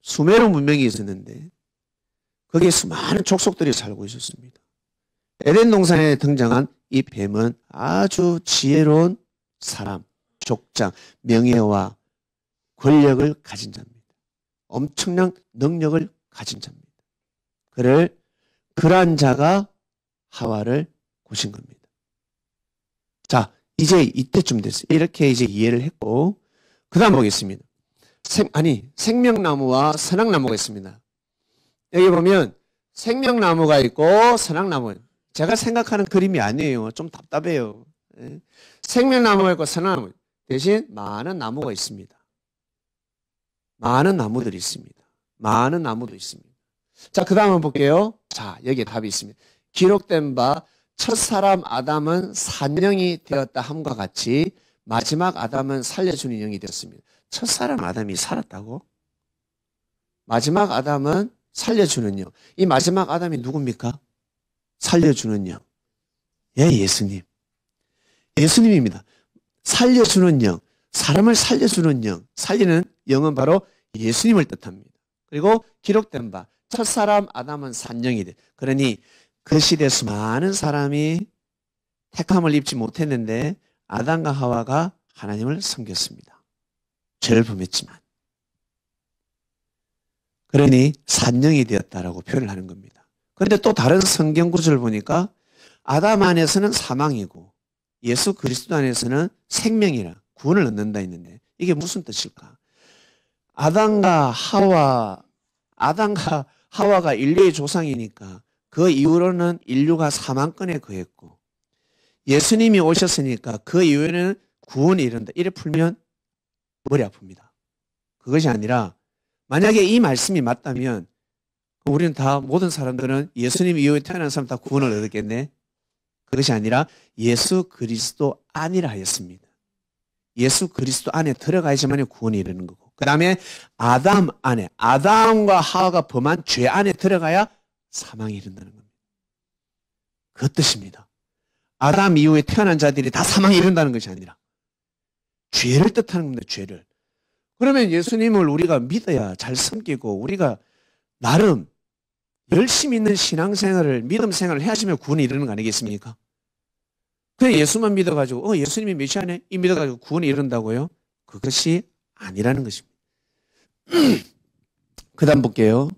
수메르 문명이 있었는데 거기에 수많은 족속들이 살고 있었습니다. 에덴 동산에 등장한 이 뱀은 아주 지혜로운 사람, 족장, 명예와 권력을 가진 자입니다. 엄청난 능력을 가진 자입니다. 그러한 자가 하와를 고신 겁니다. 자, 이제 이때쯤 됐어요. 이렇게 이제 이해를 했고, 그 다음 보겠습니다. 생명나무와 선악나무가 있습니다. 여기 보면 생명나무가 있고 선악나무. 제가 생각하는 그림이 아니에요. 좀 답답해요. 생명나무가 있고 선악나무. 대신 많은 나무가 있습니다. 많은 나무들이 있습니다. 많은 나무도 있습니다. 자, 그 다음 한번 볼게요. 자, 여기에 답이 있습니다. 기록된 바 첫사람 아담은 산영이 되었다 함과 같이 마지막 아담은 살려주는 영이 되었습니다. 첫사람 아담이 살았다고? 마지막 아담은 살려주는 영. 이 마지막 아담이 누굽니까? 살려주는 영. 예, 예수님. 예수님입니다. 살려주는 영. 사람을 살려주는 영. 살리는 영은 바로 예수님을 뜻합니다. 그리고 기록된 바 첫사람 아담은 산영이 돼. 그러니 그 시대 수많은 사람이 택함을 입지 못했는데 아담과 하와가 하나님을 섬겼습니다. 죄를 범했지만. 그러니 산영이 되었다라고 표현을 하는 겁니다. 그런데 또 다른 성경 구절을 보니까 아담 안에서는 사망이고 예수 그리스도 안에서는 생명이라 구원을 얻는다 했는데 이게 무슨 뜻일까? 아담과 하와가 인류의 조상이니까 그 이후로는 인류가 사망권에 거했고 예수님이 오셨으니까 그 이후에는 구원이 이른다. 이래 풀면 머리 아픕니다. 그것이 아니라 만약에 이 말씀이 맞다면 우리는 다 모든 사람들은 예수님 이후에 태어난 사람 다 구원을 얻었겠네. 그것이 아니라 예수 그리스도 안이라 하였습니다. 예수 그리스도 안에 들어가야지만 구원이 이르는 거고 그 다음에 아담 안에 아담과 하와가 범한 죄 안에 들어가야 사망이 이른다는 겁니다. 그 뜻입니다. 아담 이후에 태어난 자들이 다 사망이 이른다는 것이 아니라 죄를 뜻하는 겁니다. 죄를. 그러면 예수님을 우리가 믿어야 잘 섬기고 우리가 나름 열심히 있는 신앙생활을 믿음 생활을 해야지만 구원이 이르는 거 아니겠습니까? 그냥 예수만 믿어가지고 예수님이 메시아네 이 믿어가지고 구원이 이른다고요? 그것이 아니라는 것입니다. 그 다음 볼게요.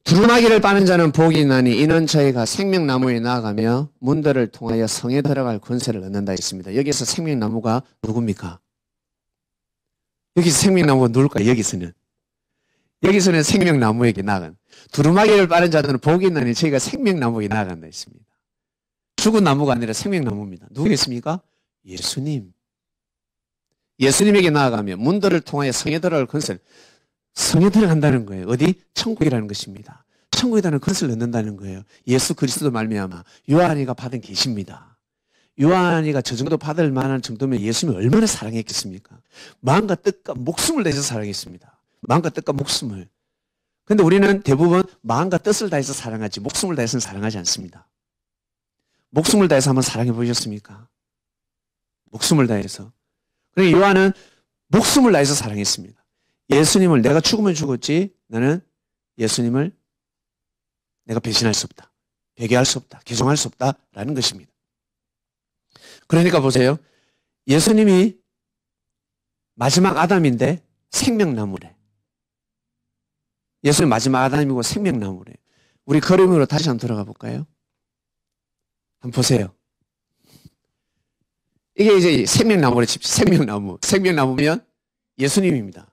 두루마기를 빠는 자는 복이 있나니 이는 저희가 생명나무에 나아가며 문들을 통하여 성에 들어갈 권세를 얻는다 했습니다. 여기서 생명나무가 누굽니까? 여기서 생명나무가 누굴까? 여기서는 생명나무에게 나아간 두루마기를 빠는 자들은 복이 있나니 저희가 생명나무에 나아간다 했습니다. 죽은 나무가 아니라 생명나무입니다. 누구겠습니까? 예수님. 예수님에게 나아가며 문들을 통하여 성에 들어갈 권세를 성에 들어간다는 거예요. 어디? 천국이라는 것입니다. 천국이라는 것을 얻는다는 거예요. 예수 그리스도 말미암아 요한이가 받은 계시입니다. 요한이가 저 정도 받을 만한 정도면 예수님이 얼마나 사랑했겠습니까? 마음과 뜻과 목숨을 다해서 사랑했습니다. 마음과 뜻과 목숨을. 그런데 우리는 대부분 마음과 뜻을 다해서 사랑하지 목숨을 다해서는 사랑하지 않습니다. 목숨을 다해서 한번 사랑해 보셨습니까? 목숨을 다해서. 그러니까 요한은 목숨을 다해서 사랑했습니다. 예수님을 내가 죽으면 죽었지 나는 예수님을 내가 배신할 수 없다. 배교할 수 없다. 개종할 수 없다라는 것입니다. 그러니까 보세요. 예수님이 마지막 아담인데 생명나무래. 예수님 마지막 아담이고 생명나무래. 우리 그림으로 다시 한번 들어가 볼까요? 한번 보세요. 이게 이제 생명나무래 칩시다. 생명나무. 생명나무면 예수님입니다.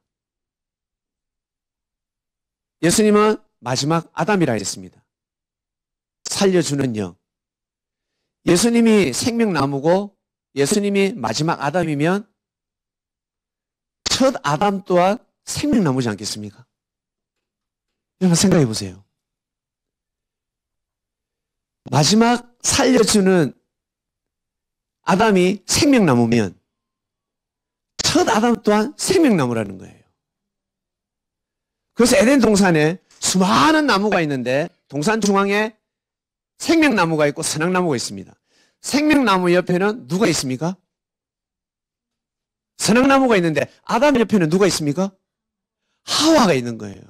예수님은 마지막 아담이라 했습니다. 살려주는 영. 예수님이 생명나무고 예수님이 마지막 아담이면 첫 아담 또한 생명나무지 않겠습니까? 여러분 생각해 보세요. 마지막 살려주는 아담이 생명나무면 첫 아담 또한 생명나무라는 거예요. 그래서 에덴 동산에 수많은 나무가 있는데 동산 중앙에 생명나무가 있고 선악나무가 있습니다. 생명나무 옆에는 누가 있습니까? 선악나무가 있는데 아담 옆에는 누가 있습니까? 하와가 있는 거예요.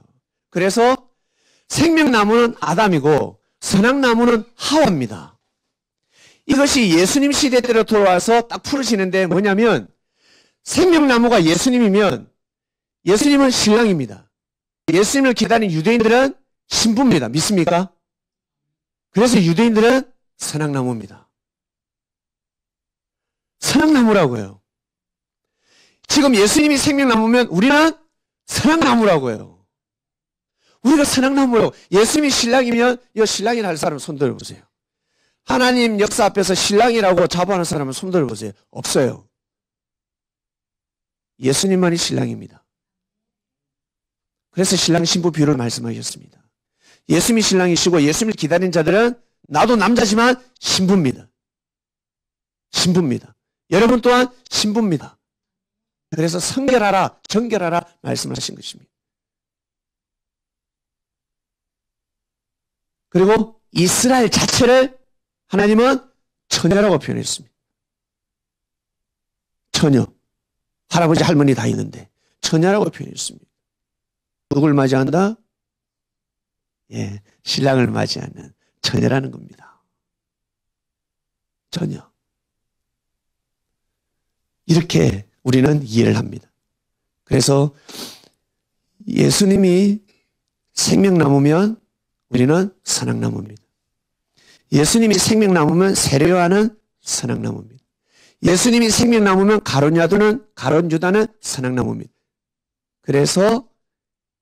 그래서 생명나무는 아담이고 선악나무는 하와입니다. 이것이 예수님 시대 때로 돌아와서 딱 풀어지는데 뭐냐면 생명나무가 예수님이면 예수님은 신랑입니다. 예수님을 기다리는 유대인들은 신부입니다. 믿습니까? 그래서 유대인들은 선악나무입니다. 선악나무라고요. 지금 예수님이 생명나무면 우리는 선악나무라고요. 우리가 선악나무라고. 예수님이 신랑이면 이 신랑이라 할 사람 손 들어보세요. 하나님 역사 앞에서 신랑이라고 자부하는 사람은 손 들어보세요. 없어요. 예수님만이 신랑입니다. 그래서 신랑 신부 비유를 말씀하셨습니다. 예수님이 신랑이시고 예수님을 기다리는 자들은 나도 남자지만 신부입니다. 신부입니다. 여러분 또한 신부입니다. 그래서 성결하라, 정결하라 말씀을 하신 것입니다. 그리고 이스라엘 자체를 하나님은 처녀라고 표현했습니다. 처녀. 할아버지 할머니 다 있는데 처녀라고 표현했습니다. 누굴 맞이한다? 예, 신랑을 맞이하는 처녀라는 겁니다. 처녀. 이렇게 우리는 이해를 합니다. 그래서 예수님이 생명나무면 우리는 선악나무입니다. 예수님이 생명나무면 세례요한은 선악나무입니다. 예수님이 생명나무면 가룟유다는 선악나무입니다. 그래서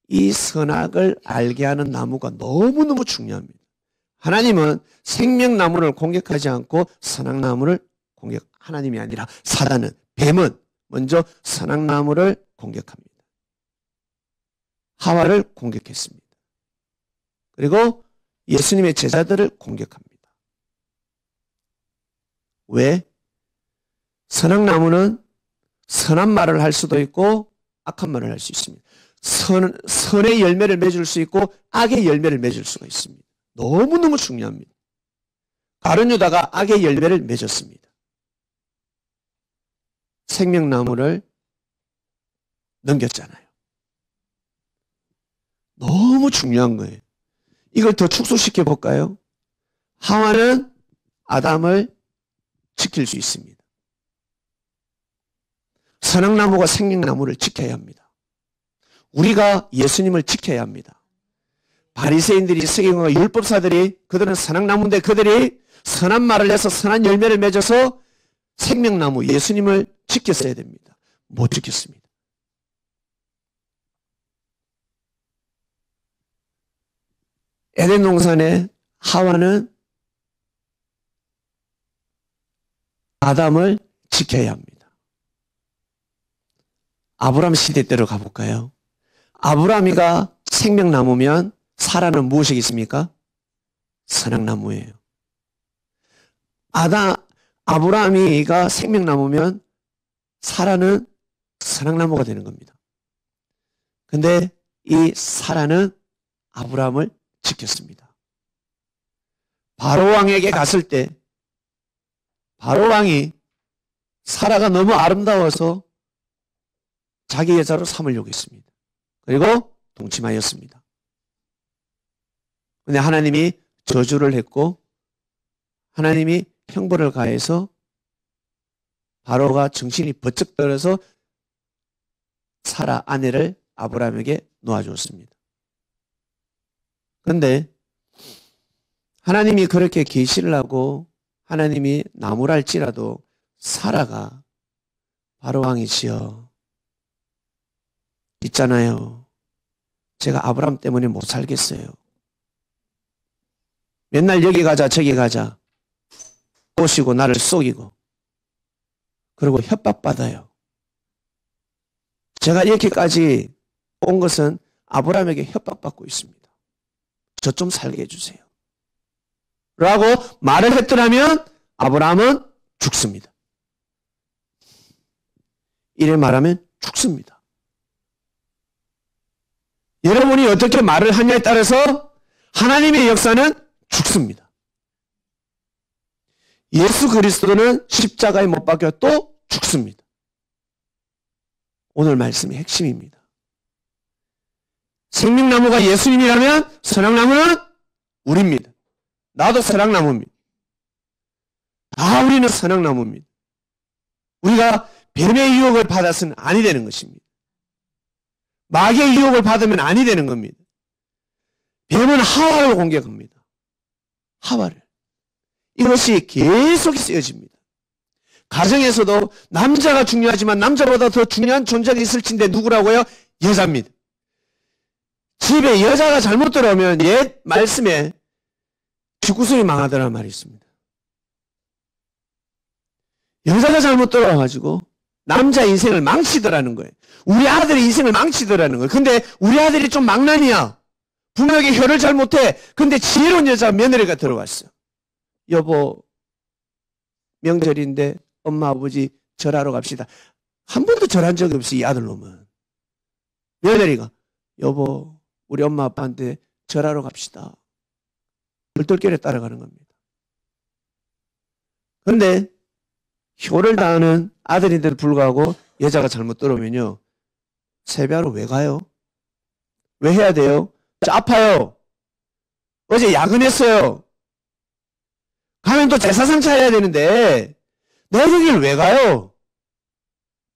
이 선악을 알게 하는 나무가 너무너무 중요합니다. 하나님은 생명나무를 공격하지 않고 선악나무를 하나님이 아니라 사단은, 뱀은 먼저 선악나무를 공격합니다. 하와를 공격했습니다. 그리고 예수님의 제자들을 공격합니다. 왜? 선악나무는 선한 말을 할 수도 있고 악한 말을 할 수 있습니다. 선의 열매를 맺을 수 있고 악의 열매를 맺을 수가 있습니다. 너무너무 중요합니다. 가룟유다가 악의 열매를 맺었습니다. 생명나무를 넘겼잖아요. 너무 중요한 거예요. 이걸 더 축소시켜 볼까요? 하와는 아담을 지킬 수 있습니다. 선악나무가 생명나무를 지켜야 합니다. 우리가 예수님을 지켜야 합니다. 바리새인들이, 서기관과 율법사들이, 그들은 선악나무인데 그들이 선한 말을 해서 선한 열매를 맺어서 생명나무 예수님을 지켰어야 됩니다. 못 지켰습니다. 에덴 동산에 하와는 아담을 지켜야 합니다. 아브라함 시대 때로 가볼까요? 아브라함이가 생명나무면 사라는 무엇이겠습니까? 선악나무예요. 아브라함이가 생명나무면 사라는 선악나무가 되는 겁니다. 근데 이 사라는 아브라함을 지켰습니다. 바로왕에게 갔을 때 바로왕이 사라가 너무 아름다워서 자기 여자로 삼으려고 했습니다. 그리고 동침하였습니다. 근데 하나님이 저주를 했고 하나님이 형벌을 가해서 바로가 정신이 번쩍 들어서 사라 아내를 아브라함에게 놓아주었습니다. 그런데 하나님이 그렇게 계시를 하고 하나님이 나무랄지라도 사라가 바로왕이시여 있잖아요. 제가 아브라함 때문에 못 살겠어요. 맨날 여기 가자 저기 가자 꼬시고 나를 속이고 그리고 협박받아요. 제가 이렇게까지 온 것은 아브라함에게 협박받고 있습니다. 저 좀 살게 해주세요. 라고 말을 했더라면 아브라함은 죽습니다. 이래 말하면 죽습니다. 여러분이 어떻게 말을 하냐에 따라서 하나님의 역사는 죽습니다. 예수 그리스도는 십자가에 못 박혀 또 죽습니다. 오늘 말씀의 핵심입니다. 생명나무가 예수님이라면 선악나무는 우리입니다. 나도 선악나무입니다. 우리는 선악나무입니다. 우리가 뱀의 유혹을 받아서는 아니 되는 것입니다. 마귀의 유혹을 받으면 아니 되는 겁니다. 뱀은 하와를 공격합니다. 하와를. 이것이 계속 쓰여집니다. 가정에서도 남자가 중요하지만 남자보다 더 중요한 존재가 있을진데 누구라고요? 여자입니다. 집에 여자가 잘못 들어오면 옛 말씀에 집구석이 망하더라는 말이 있습니다. 여자가 잘못 들어와가지고 남자 인생을 망치더라는 거예요. 우리 아들의 인생을 망치더라는 거예요. 근데 우리 아들이 좀 망난이야. 분명히 혀를 잘 못해. 근데 지혜로운 여자 며느리가 들어왔어. 여보, 명절인데 엄마 아버지 절하러 갑시다. 한 번도 절한 적이 없어, 이 아들놈은. 며느리가 여보, 우리 엄마 아빠한테 절하러 갑시다. 얼떨결에 따라가는 겁니다. 그런데 효를 다하는 아들인데도 불구하고 여자가 잘못 들어오면요, 세배하러 왜 가요? 왜 해야 돼요? 저 아파요. 어제 야근했어요. 가면 또 제사상 차려야 되는데 내 거길 왜 가요?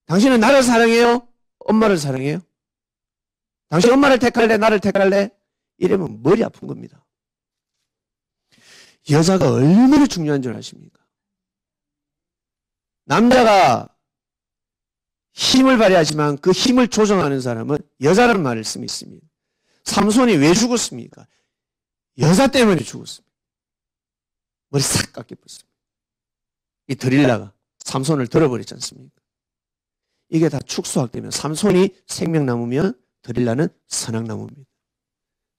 당신은 나를 사랑해요? 엄마를 사랑해요? 당신 엄마를 택할래? 나를 택할래? 이러면 머리 아픈 겁니다. 여자가 얼마나 중요한 줄 아십니까? 남자가 힘을 발휘하지만 그 힘을 조정하는 사람은 여자라는 말씀이 있습니다. 삼손이 왜 죽었습니까? 여자 때문에 죽었습니다. 머리 싹 깎여버렸습니다. 이 드릴라가 삼손을 들어버렸지 않습니까? 이게 다 축소학되면 삼손이 생명나무면 드릴라는 선악나무입니다.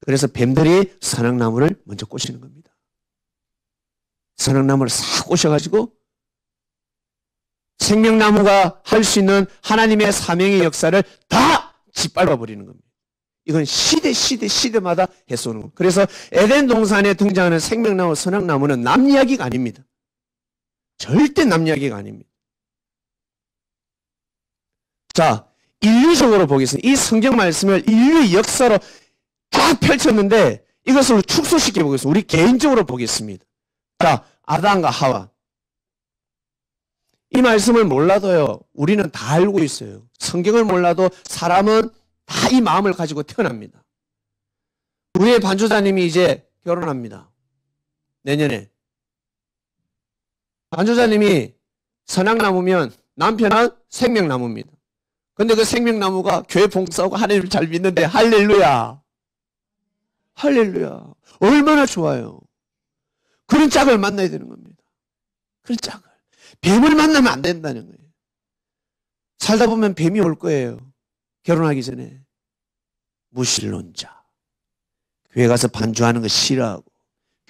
그래서 뱀들이 선악나무를 먼저 꼬시는 겁니다. 선악나무를 싹 꼬셔가지고 생명나무가 할 수 있는 하나님의 사명의 역사를 다 짓밟아 버리는 겁니다. 이건 시대마다 해서오는 겁니다. 그래서 에덴 동산에 등장하는 생명나무, 선악나무는 남 이야기가 아닙니다. 절대 남 이야기가 아닙니다. 자, 인류적으로 보겠습니다. 이 성경 말씀을 인류의 역사로 쫙 펼쳤는데 이것을 축소시켜 보겠습니다. 우리 개인적으로 보겠습니다. 자, 아담과 하와. 이 말씀을 몰라도요, 우리는 다 알고 있어요. 성경을 몰라도 사람은 다 이 마음을 가지고 태어납니다. 우리의 반주자님이 이제 결혼합니다. 내년에. 반주자님이 선악나무면 남편은 생명나무입니다. 근데 그 생명나무가 교회 봉사하고 하나님을 잘 믿는데 할렐루야. 할렐루야. 얼마나 좋아요. 그런 짝을 만나야 되는 겁니다. 그런 짝을. 뱀을 만나면 안 된다는 거예요. 살다 보면 뱀이 올 거예요. 결혼하기 전에. 무신론자. 교회 가서 반주하는 거 싫어하고,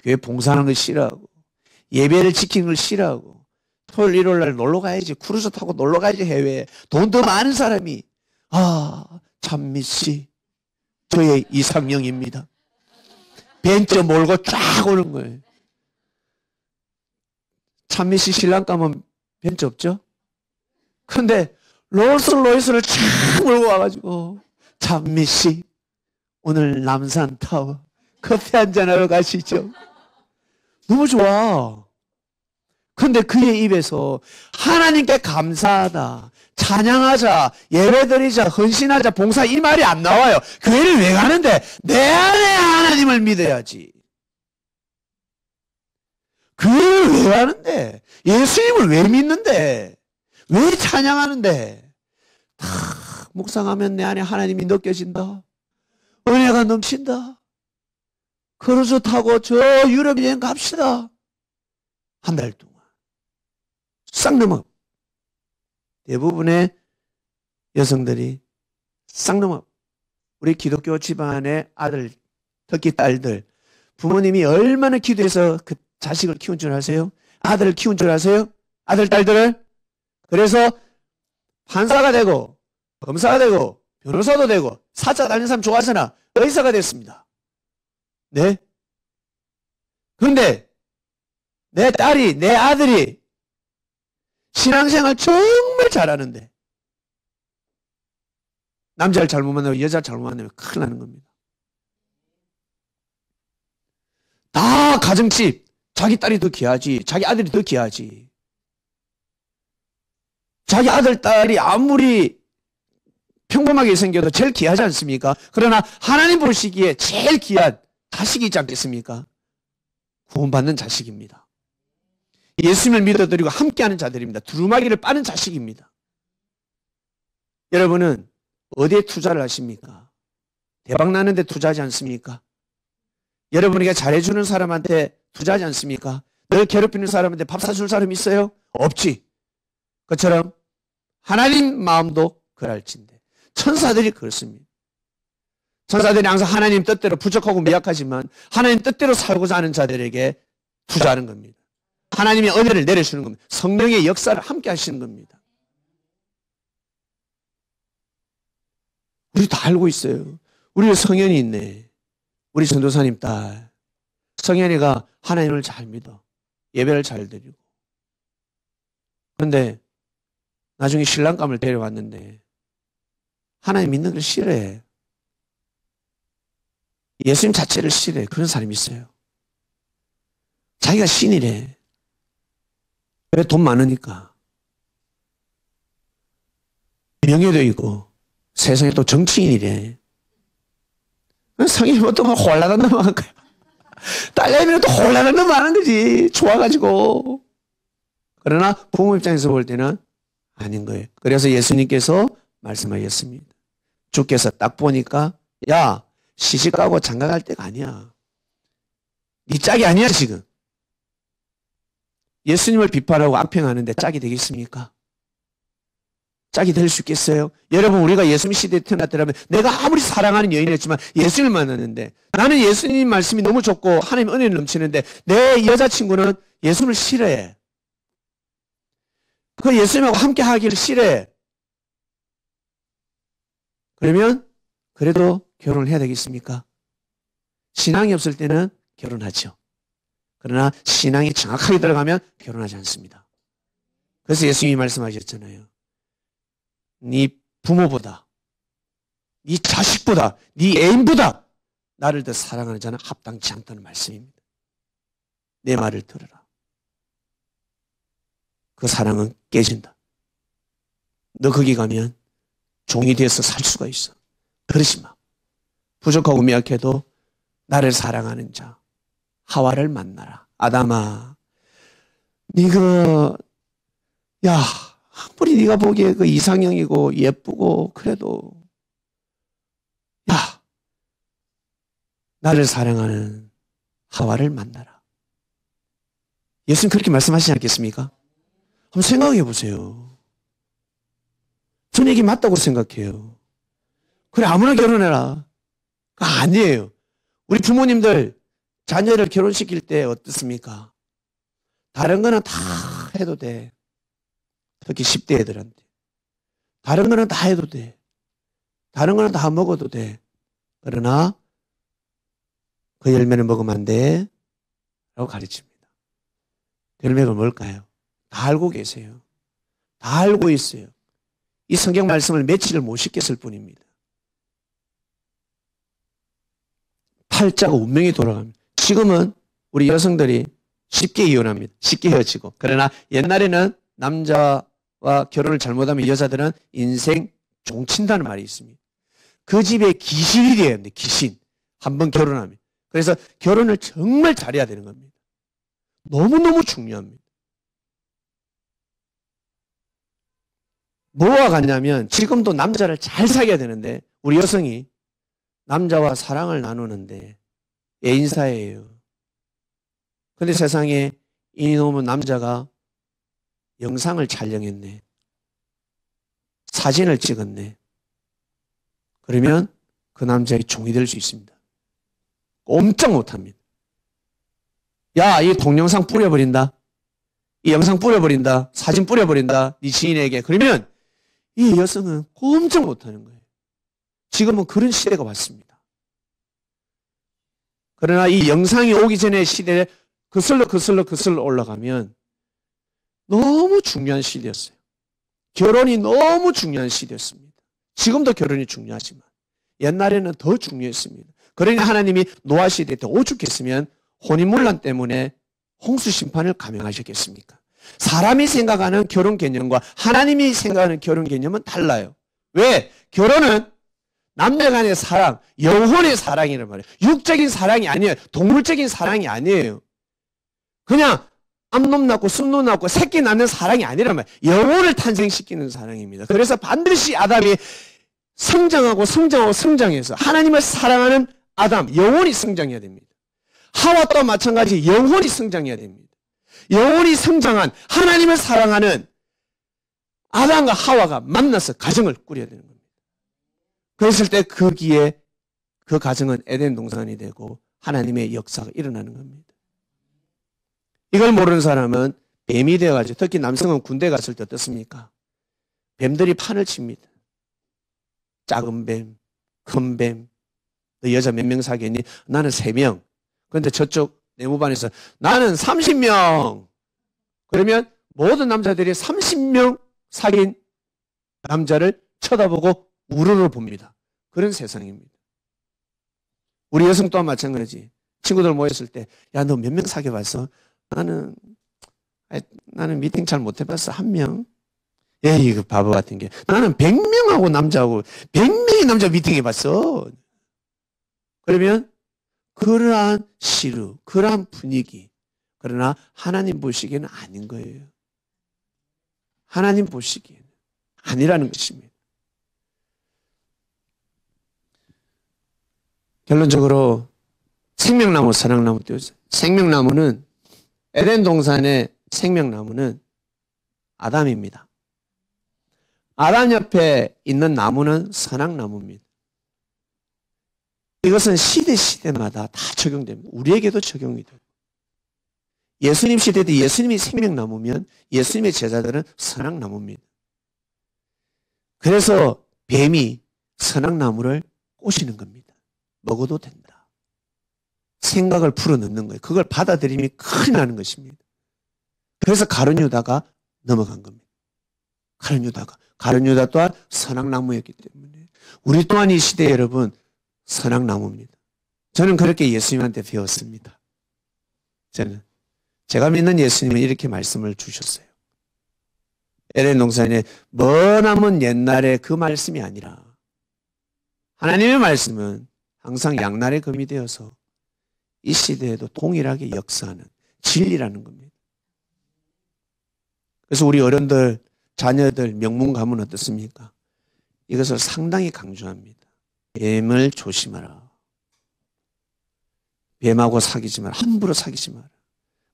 교회 봉사하는 거 싫어하고, 예배를 지키는 걸 싫어하고, 토요일 일요일 날 놀러 가야지, 크루즈 타고 놀러 가야지, 해외에. 돈 더 많은 사람이, 찬미씨, 저의 이상형입니다. 벤츠 몰고 쫙 오는 거예요. 찬미씨 신랑 가면 벤츠 없죠? 그런데 롤스로이스를 쫙 몰고 와가지고, 찬미씨, 오늘 남산타워 커피 한잔하러 가시죠. 너무 좋아. 그런데 그의 입에서 하나님께 감사하다, 찬양하자, 예배드리자, 헌신하자, 봉사 이 말이 안 나와요. 교회를 왜 가는데? 내 안에 하나님을 믿어야지. 교회를 왜 가는데? 예수님을 왜 믿는데? 왜 찬양하는데? 다 묵상하면 내 안에 하나님이 느껴진다. 은혜가 넘친다. 크루즈 타고 저 유럽 여행 갑시다. 한 달 동안. 쌍놈업. 대부분의 여성들이 쌍놈업. 우리 기독교 집안의 아들, 특히 딸들. 부모님이 얼마나 기도해서 그 자식을 키운 줄 아세요? 아들을 키운 줄 아세요? 아들, 딸들을? 그래서 판사가 되고 검사가 되고 변호사도 되고 사자 다니는 사람 좋아하잖아. 의사가 됐습니다. 네? 그런데 내 딸이, 내 아들이 신앙생활 정말 잘하는데 남자를 잘못 만나고 여자를 잘못 만나면 큰일 나는 겁니다. 다 가정집, 자기 딸이 더 귀하지, 자기 아들이 더 귀하지. 자기 아들, 딸이 아무리 평범하게 생겨도 제일 귀하지 않습니까? 그러나 하나님 보시기에 제일 귀한 자식이 있지 않겠습니까? 구원받는 자식입니다. 예수님을 믿어드리고 함께하는 자들입니다. 두루마기를 빠는 자식입니다. 여러분은 어디에 투자를 하십니까? 대박 나는 데 투자하지 않습니까? 여러분에게 잘해주는 사람한테 투자하지 않습니까? 널 괴롭히는 사람한테 밥 사줄 사람 있어요? 없지. 그처럼 하나님 마음도 그럴진데 천사들이 그렇습니다. 천사들이 항상 하나님 뜻대로 부족하고 미약하지만 하나님 뜻대로 살고자 하는 자들에게 투자하는 겁니다. 하나님의 은혜를 내려주는 겁니다. 성령의 역사를 함께 하시는 겁니다. 우리 다 알고 있어요. 우리 성현이 있네. 우리 전도사님 딸. 성현이가 하나님을 잘 믿어. 예배를 잘 드리고. 그런데 나중에 신랑감을 데려왔는데 하나님 믿는 걸 싫어해. 예수님 자체를 싫어해. 그런 사람이 있어요. 자기가 신이래. 왜? 돈 많으니까. 명예도 있고 세상에 또 정치인이래. 성인이 뭐 또 홀라당 넘어간 거야. 딸내미는 또 홀라당 넘어가는 거지. 좋아가지고. 그러나 부모 입장에서 볼 때는 아닌 거예요. 그래서 예수님께서 말씀하셨습니다. 주께서 딱 보니까 야 시집가고 장가갈 때가 아니야. 네 짝이 아니야 지금. 예수님을 비판하고 악평하는데 짝이 되겠습니까? 짝이 될 수 있겠어요? 여러분 우리가 예수님 시대에 태어났더라면 내가 아무리 사랑하는 여인이었지만 예수님을 만났는데 나는 예수님 말씀이 너무 좋고 하나님 은혜를 넘치는데 내 여자친구는 예수님을 싫어해. 그 예수님하고 함께 하기를 싫어해. 그러면 그래도 결혼을 해야 되겠습니까? 신앙이 없을 때는 결혼하죠. 그러나 신앙이 정확하게 들어가면 결혼하지 않습니다. 그래서 예수님이 말씀하셨잖아요. 네 부모보다, 네 자식보다, 네 애인보다 나를 더 사랑하는 자는 합당치 않다는 말씀입니다. 내 말을 들어라. 그 사랑은 깨진다. 너 거기 가면 종이 되어서 살 수가 있어. 그러지 마. 부족하고 미약해도 나를 사랑하는 자 하와를 만나라. 아담아, 네가 야 아무리 네가 보기에 그 이상형이고 예쁘고 그래도 야 나를 사랑하는 하와를 만나라. 예수님 그렇게 말씀하시지 않겠습니까? 한번 생각해 보세요. 저는 이게 맞다고 생각해요. 그래 아무나 결혼해라. 그거 아니에요. 우리 부모님들 자녀를 결혼시킬 때 어떻습니까? 다른 거는 다 해도 돼. 특히 10대 애들한테. 다른 거는 다 해도 돼. 다른 거는 다 먹어도 돼. 그러나 그 열매를 먹으면 안 돼. 라고 가르칩니다. 그 열매가 뭘까요? 다 알고 계세요. 다 알고 있어요. 이 성경 말씀을 며칠을 못 씻겠을 뿐입니다. 팔자가 운명이 돌아갑니다. 지금은 우리 여성들이 쉽게 이혼합니다. 쉽게 헤어지고. 그러나 옛날에는 남자와 결혼을 잘못하면 여자들은 인생 종친다는 말이 있습니다. 그 집에 귀신이 돼야 합니다. 귀신. 한번 결혼하면. 그래서 결혼을 정말 잘해야 되는 겁니다. 너무너무 중요합니다. 뭐와 같냐면 지금도 남자를 잘 사귀어야 되는데 우리 여성이 남자와 사랑을 나누는데 애인사예요. 그런데 세상에 이놈의 남자가 영상을 촬영했네. 사진을 찍었네. 그러면 그 남자의 종이 될 수 있습니다. 꼼짝 못합니다. 야, 이 동영상 뿌려버린다. 이 영상 뿌려버린다. 사진 뿌려버린다. 네 지인에게. 그러면 이 여성은 꼼짝 못하는 거예요. 지금은 그런 시대가 왔습니다. 그러나 이 영상이 오기 전에 시대에 거슬러 올라가면 너무 중요한 시대였어요. 결혼이 너무 중요한 시대였습니다. 지금도 결혼이 중요하지만 옛날에는 더 중요했습니다. 그러니 하나님이 노아 시대 때 오죽했으면 혼인문란 때문에 홍수 심판을 감행하셨겠습니까? 사람이 생각하는 결혼 개념과 하나님이 생각하는 결혼 개념은 달라요. 왜? 결혼은 남녀 간의 사랑, 영혼의 사랑이란 말이에요. 육적인 사랑이 아니에요. 동물적인 사랑이 아니에요. 그냥 암놈 낳고 순놈 낳고 새끼 낳는 사랑이 아니란 말이에요. 영혼을 탄생시키는 사랑입니다. 그래서 반드시 아담이 성장해서 하나님을 사랑하는 아담, 영혼이 성장해야 됩니다. 하와 또 마찬가지 영혼이 성장해야 됩니다. 영혼이 성장한 하나님을 사랑하는 아담과 하와가 만나서 가정을 꾸려야 되는 겁니다. 그랬을 때 거기에 그 가정은 에덴 동산이 되고 하나님의 역사가 일어나는 겁니다. 이걸 모르는 사람은 뱀이 되어가지고, 특히 남성은 군대 갔을 때 어떻습니까? 뱀들이 판을 칩니다. 작은 뱀, 큰 뱀. 너 여자 몇 명 사귀었니? 나는 3명. 그런데 저쪽 내무반에서 나는 30명. 그러면 모든 남자들이 30명 사귄 남자를 쳐다보고 우러러 봅니다. 그런 세상입니다. 우리 여성 또한 마찬가지. 친구들 모였을 때, 야, 너 몇 명 사귀어봤어? 나는 미팅 잘 못 해봤어. 1명. 에이, 그 바보 같은 게. 나는 100명하고 남자하고 100명의 남자 미팅 해봤어. 그러면 그러한 시루, 그러한 분위기. 그러나 하나님 보시기에는 아닌 거예요. 하나님 보시기에는 아니라는 것입니다. 결론적으로 생명나무, 사랑나무 띄우죠. 생명나무는 에덴 동산의 생명나무는 아담입니다. 아담 옆에 있는 나무는 선악나무입니다. 이것은 시대마다 다 적용됩니다. 우리에게도 적용이 돼요. 예수님 시대도 예수님이 생명나무면 예수님의 제자들은 선악나무입니다. 그래서 뱀이 선악나무를 꼬시는 겁니다. 먹어도 된다. 생각을 풀어넣는 거예요. 그걸 받아들이면 큰일 나는 것입니다. 그래서 가룟 유다가 넘어간 겁니다. 가룟 유다 또한 선악나무였기 때문에 우리 또한 이 시대에 여러분 선악나무입니다. 저는 그렇게 예수님한테 배웠습니다. 제가 믿는 예수님은 이렇게 말씀을 주셨어요. 에덴 동산에 머나먼 옛날에 그 말씀이 아니라 하나님의 말씀은 항상 양날의 검이 되어서 이 시대에도 동일하게 역사하는 진리라는 겁니다. 그래서 우리 어른들, 자녀들, 명문 가문 어떻습니까? 이것을 상당히 강조합니다. 뱀을 조심하라. 뱀하고 사귀지 마라. 함부로 사귀지 마라.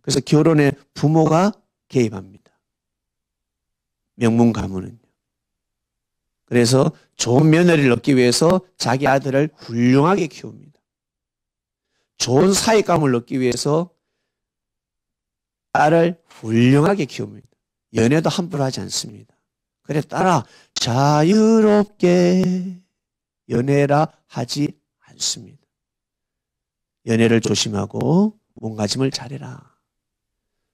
그래서 결혼에 부모가 개입합니다. 명문 가문은요. 그래서 좋은 며느리를 얻기 위해서 자기 아들을 훌륭하게 키웁니다. 좋은 사익감을 얻기 위해서 딸을 훌륭하게 키웁니다. 연애도 함부로 하지 않습니다. 그래 따라 자유롭게 연애라 하지 않습니다. 연애를 조심하고 몸가짐을 잘해라.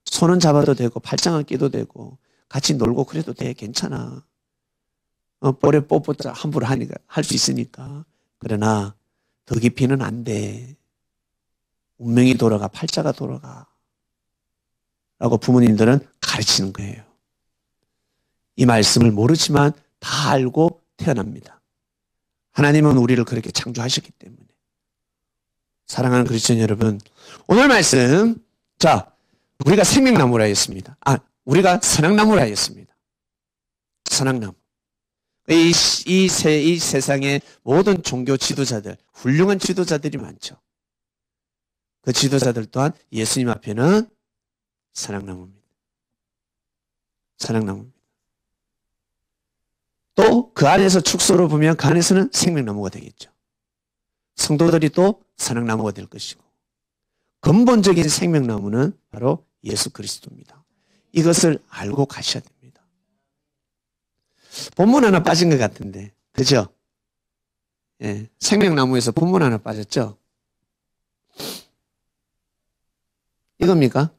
손은 잡아도 되고 팔짱은 끼도 되고 같이 놀고 그래도 돼. 괜찮아. 볼에 뽀뽀 함부로 하니까 할 수 있으니까. 그러나 더 깊이는 안 돼. 운명이 돌아가. 팔자가 돌아가. 라고 부모님들은 가르치는 거예요. 이 말씀을 모르지만 다 알고 태어납니다. 하나님은 우리를 그렇게 창조하셨기 때문에. 사랑하는 그리스도인 여러분, 오늘 말씀, 자, 우리가 생명나무라 했습니다. 우리가 선악나무라 했습니다. 선악나무. 이 세상의 모든 종교 지도자들, 훌륭한 지도자들이 많죠. 그 지도자들 또한 예수님 앞에는 선악나무입니다. 선악나무입니다. 또 그 안에서 축소로 보면 그 안에서는 생명나무가 되겠죠. 성도들이 또 선악나무가 될 것이고 근본적인 생명나무는 바로 예수 그리스도입니다. 이것을 알고 가셔야 됩니다. 본문 하나 빠진 것 같은데. 그죠? 예, 생명나무에서 본문 하나 빠졌죠? 이겁니까?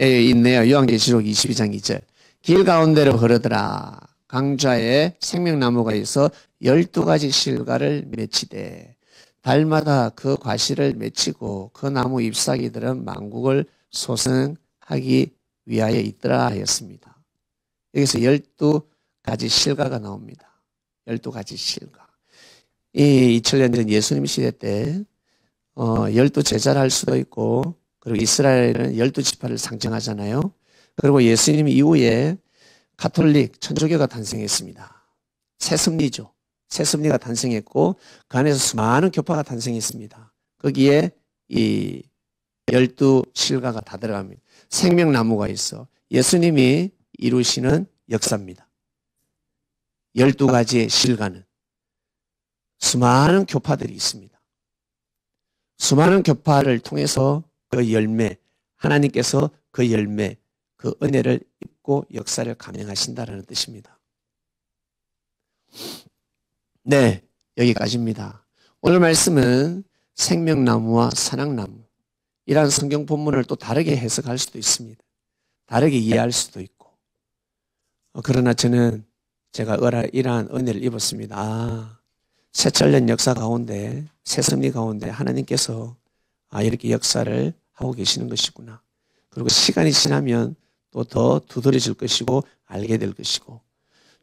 예, 있네요. 요한계시록 22장 2절. 길 가운데로 흐르더라. 강좌에 생명나무가 있어 12가지 실과를 맺히되 달마다 그 과실을 맺히고 그 나무 잎사귀들은 만국을 소생하기 위하여 있더라 하였습니다. 여기서 12가지 실과가 나옵니다. 12가지 실과. 이 2000년 전 예수님 시대 때 12제자를 할 수도 있고, 그리고 이스라엘은 12지파를 상징하잖아요. 그리고 예수님 이후에 가톨릭 천주교가 탄생했습니다. 새섭리죠. 새섭리가 탄생했고 그 안에서 수많은 교파가 탄생했습니다. 거기에 이 12실과가 다 들어갑니다. 생명나무가 있어 예수님이 이루시는 역사입니다. 12가지의 실과는 수많은 교파들이 있습니다. 수많은 교파를 통해서 그 열매, 하나님께서 그 열매, 그 은혜를 입고 역사를 감행하신다는 뜻입니다. 네, 여기까지입니다. 오늘 말씀은 생명나무와 산악나무, 이러한 성경 본문을 또 다르게 해석할 수도 있습니다. 다르게 이해할 수도 있고. 그러나 저는 제가 이러한 은혜를 입었습니다. 새천년 역사 가운데, 새섭리 가운데 하나님께서 이렇게 역사를 하고 계시는 것이구나. 그리고 시간이 지나면 또 더 두드러질 것이고 알게 될 것이고,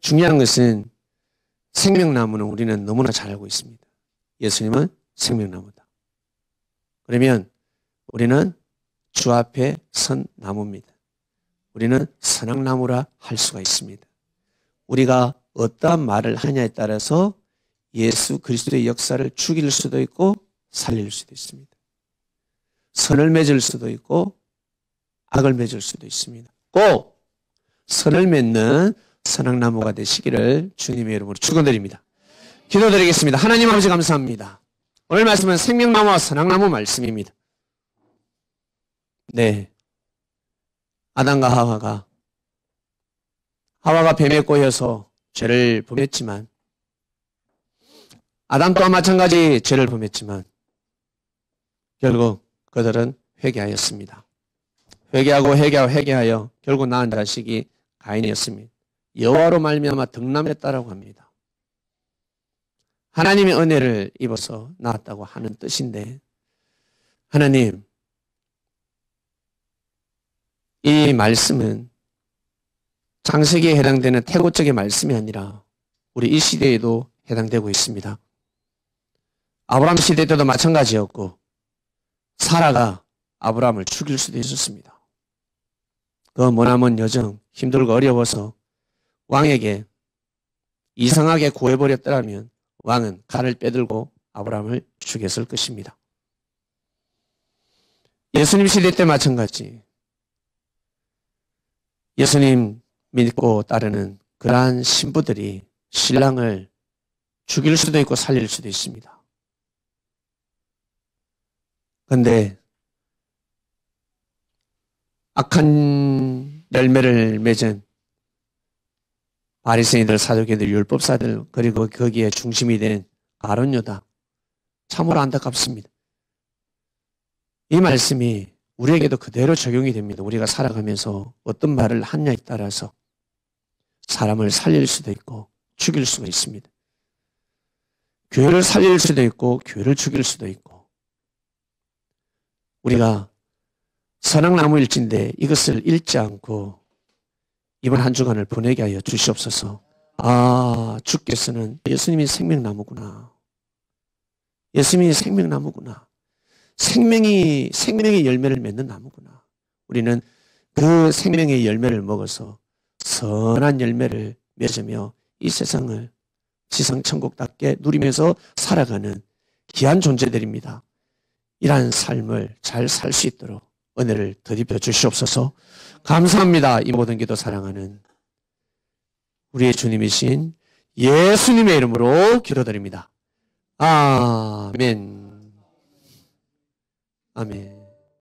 중요한 것은 생명나무는 우리는 너무나 잘 알고 있습니다. 예수님은 생명나무다. 그러면 우리는 주 앞에 선 나무입니다. 우리는 선악나무라 할 수가 있습니다. 우리가 어떠한 말을 하냐에 따라서 예수 그리스도의 역사를 죽일 수도 있고 살릴 수도 있습니다. 선을 맺을 수도 있고 악을 맺을 수도 있습니다. 꼭 선을 맺는 선악나무가 되시기를 주님의 이름으로 축원드립니다. 기도드리겠습니다. 하나님 아버지 감사합니다. 오늘 말씀은 생명나무와 선악나무 말씀입니다. 네, 아담과 하와가 뱀에 꼬여서 죄를 범했지만, 아담 또한 마찬가지 죄를 범했지만 결국 그들은 회개하였습니다. 회개하여 결국 낳은 자식이 가인이었습니다. 여호와로 말미암아 득남했다라고 합니다. 하나님의 은혜를 입어서 낳았다고 하는 뜻인데, 하나님, 이 말씀은 창세기에 해당되는 태고적의 말씀이 아니라 우리 이 시대에도 해당되고 있습니다. 아브라함 시대 때도 마찬가지였고, 사라가 아브라함을 죽일 수도 있었습니다. 그 머나먼 여정, 힘들고 어려워서 왕에게 이상하게 구해버렸더라면 왕은 칼을 빼들고 아브라함을 죽였을 것입니다. 예수님 시대 때 마찬가지, 예수님 믿고 따르는 그러한 신부들이 신랑을 죽일 수도 있고 살릴 수도 있습니다. 그런데 악한 열매를 맺은 바리새인들, 사두개들, 율법사들, 그리고 거기에 중심이 된 아론 유다, 참으로 안타깝습니다. 이 말씀이 우리에게도 그대로 적용이 됩니다. 우리가 살아가면서 어떤 말을 하냐에 따라서 사람을 살릴 수도 있고 죽일 수가 있습니다. 교회를 살릴 수도 있고 교회를 죽일 수도 있고, 우리가 선악나무일진데 이것을 잃지 않고 이번 한 주간을 보내게 하여 주시옵소서. 주께서는 예수님이 생명나무구나. 예수님이 생명나무구나. 생명의 열매를 맺는 나무구나. 우리는 그 생명의 열매를 먹어서 선한 열매를 맺으며 이 세상을 지상천국답게 누리면서 살아가는 귀한 존재들입니다. 이러한 삶을 잘 살 수 있도록 은혜를 더입혀 주시옵소서. 감사합니다. 이 모든 기도 사랑하는 우리의 주님이신 예수님의 이름으로 기도드립니다. 아멘. 아멘.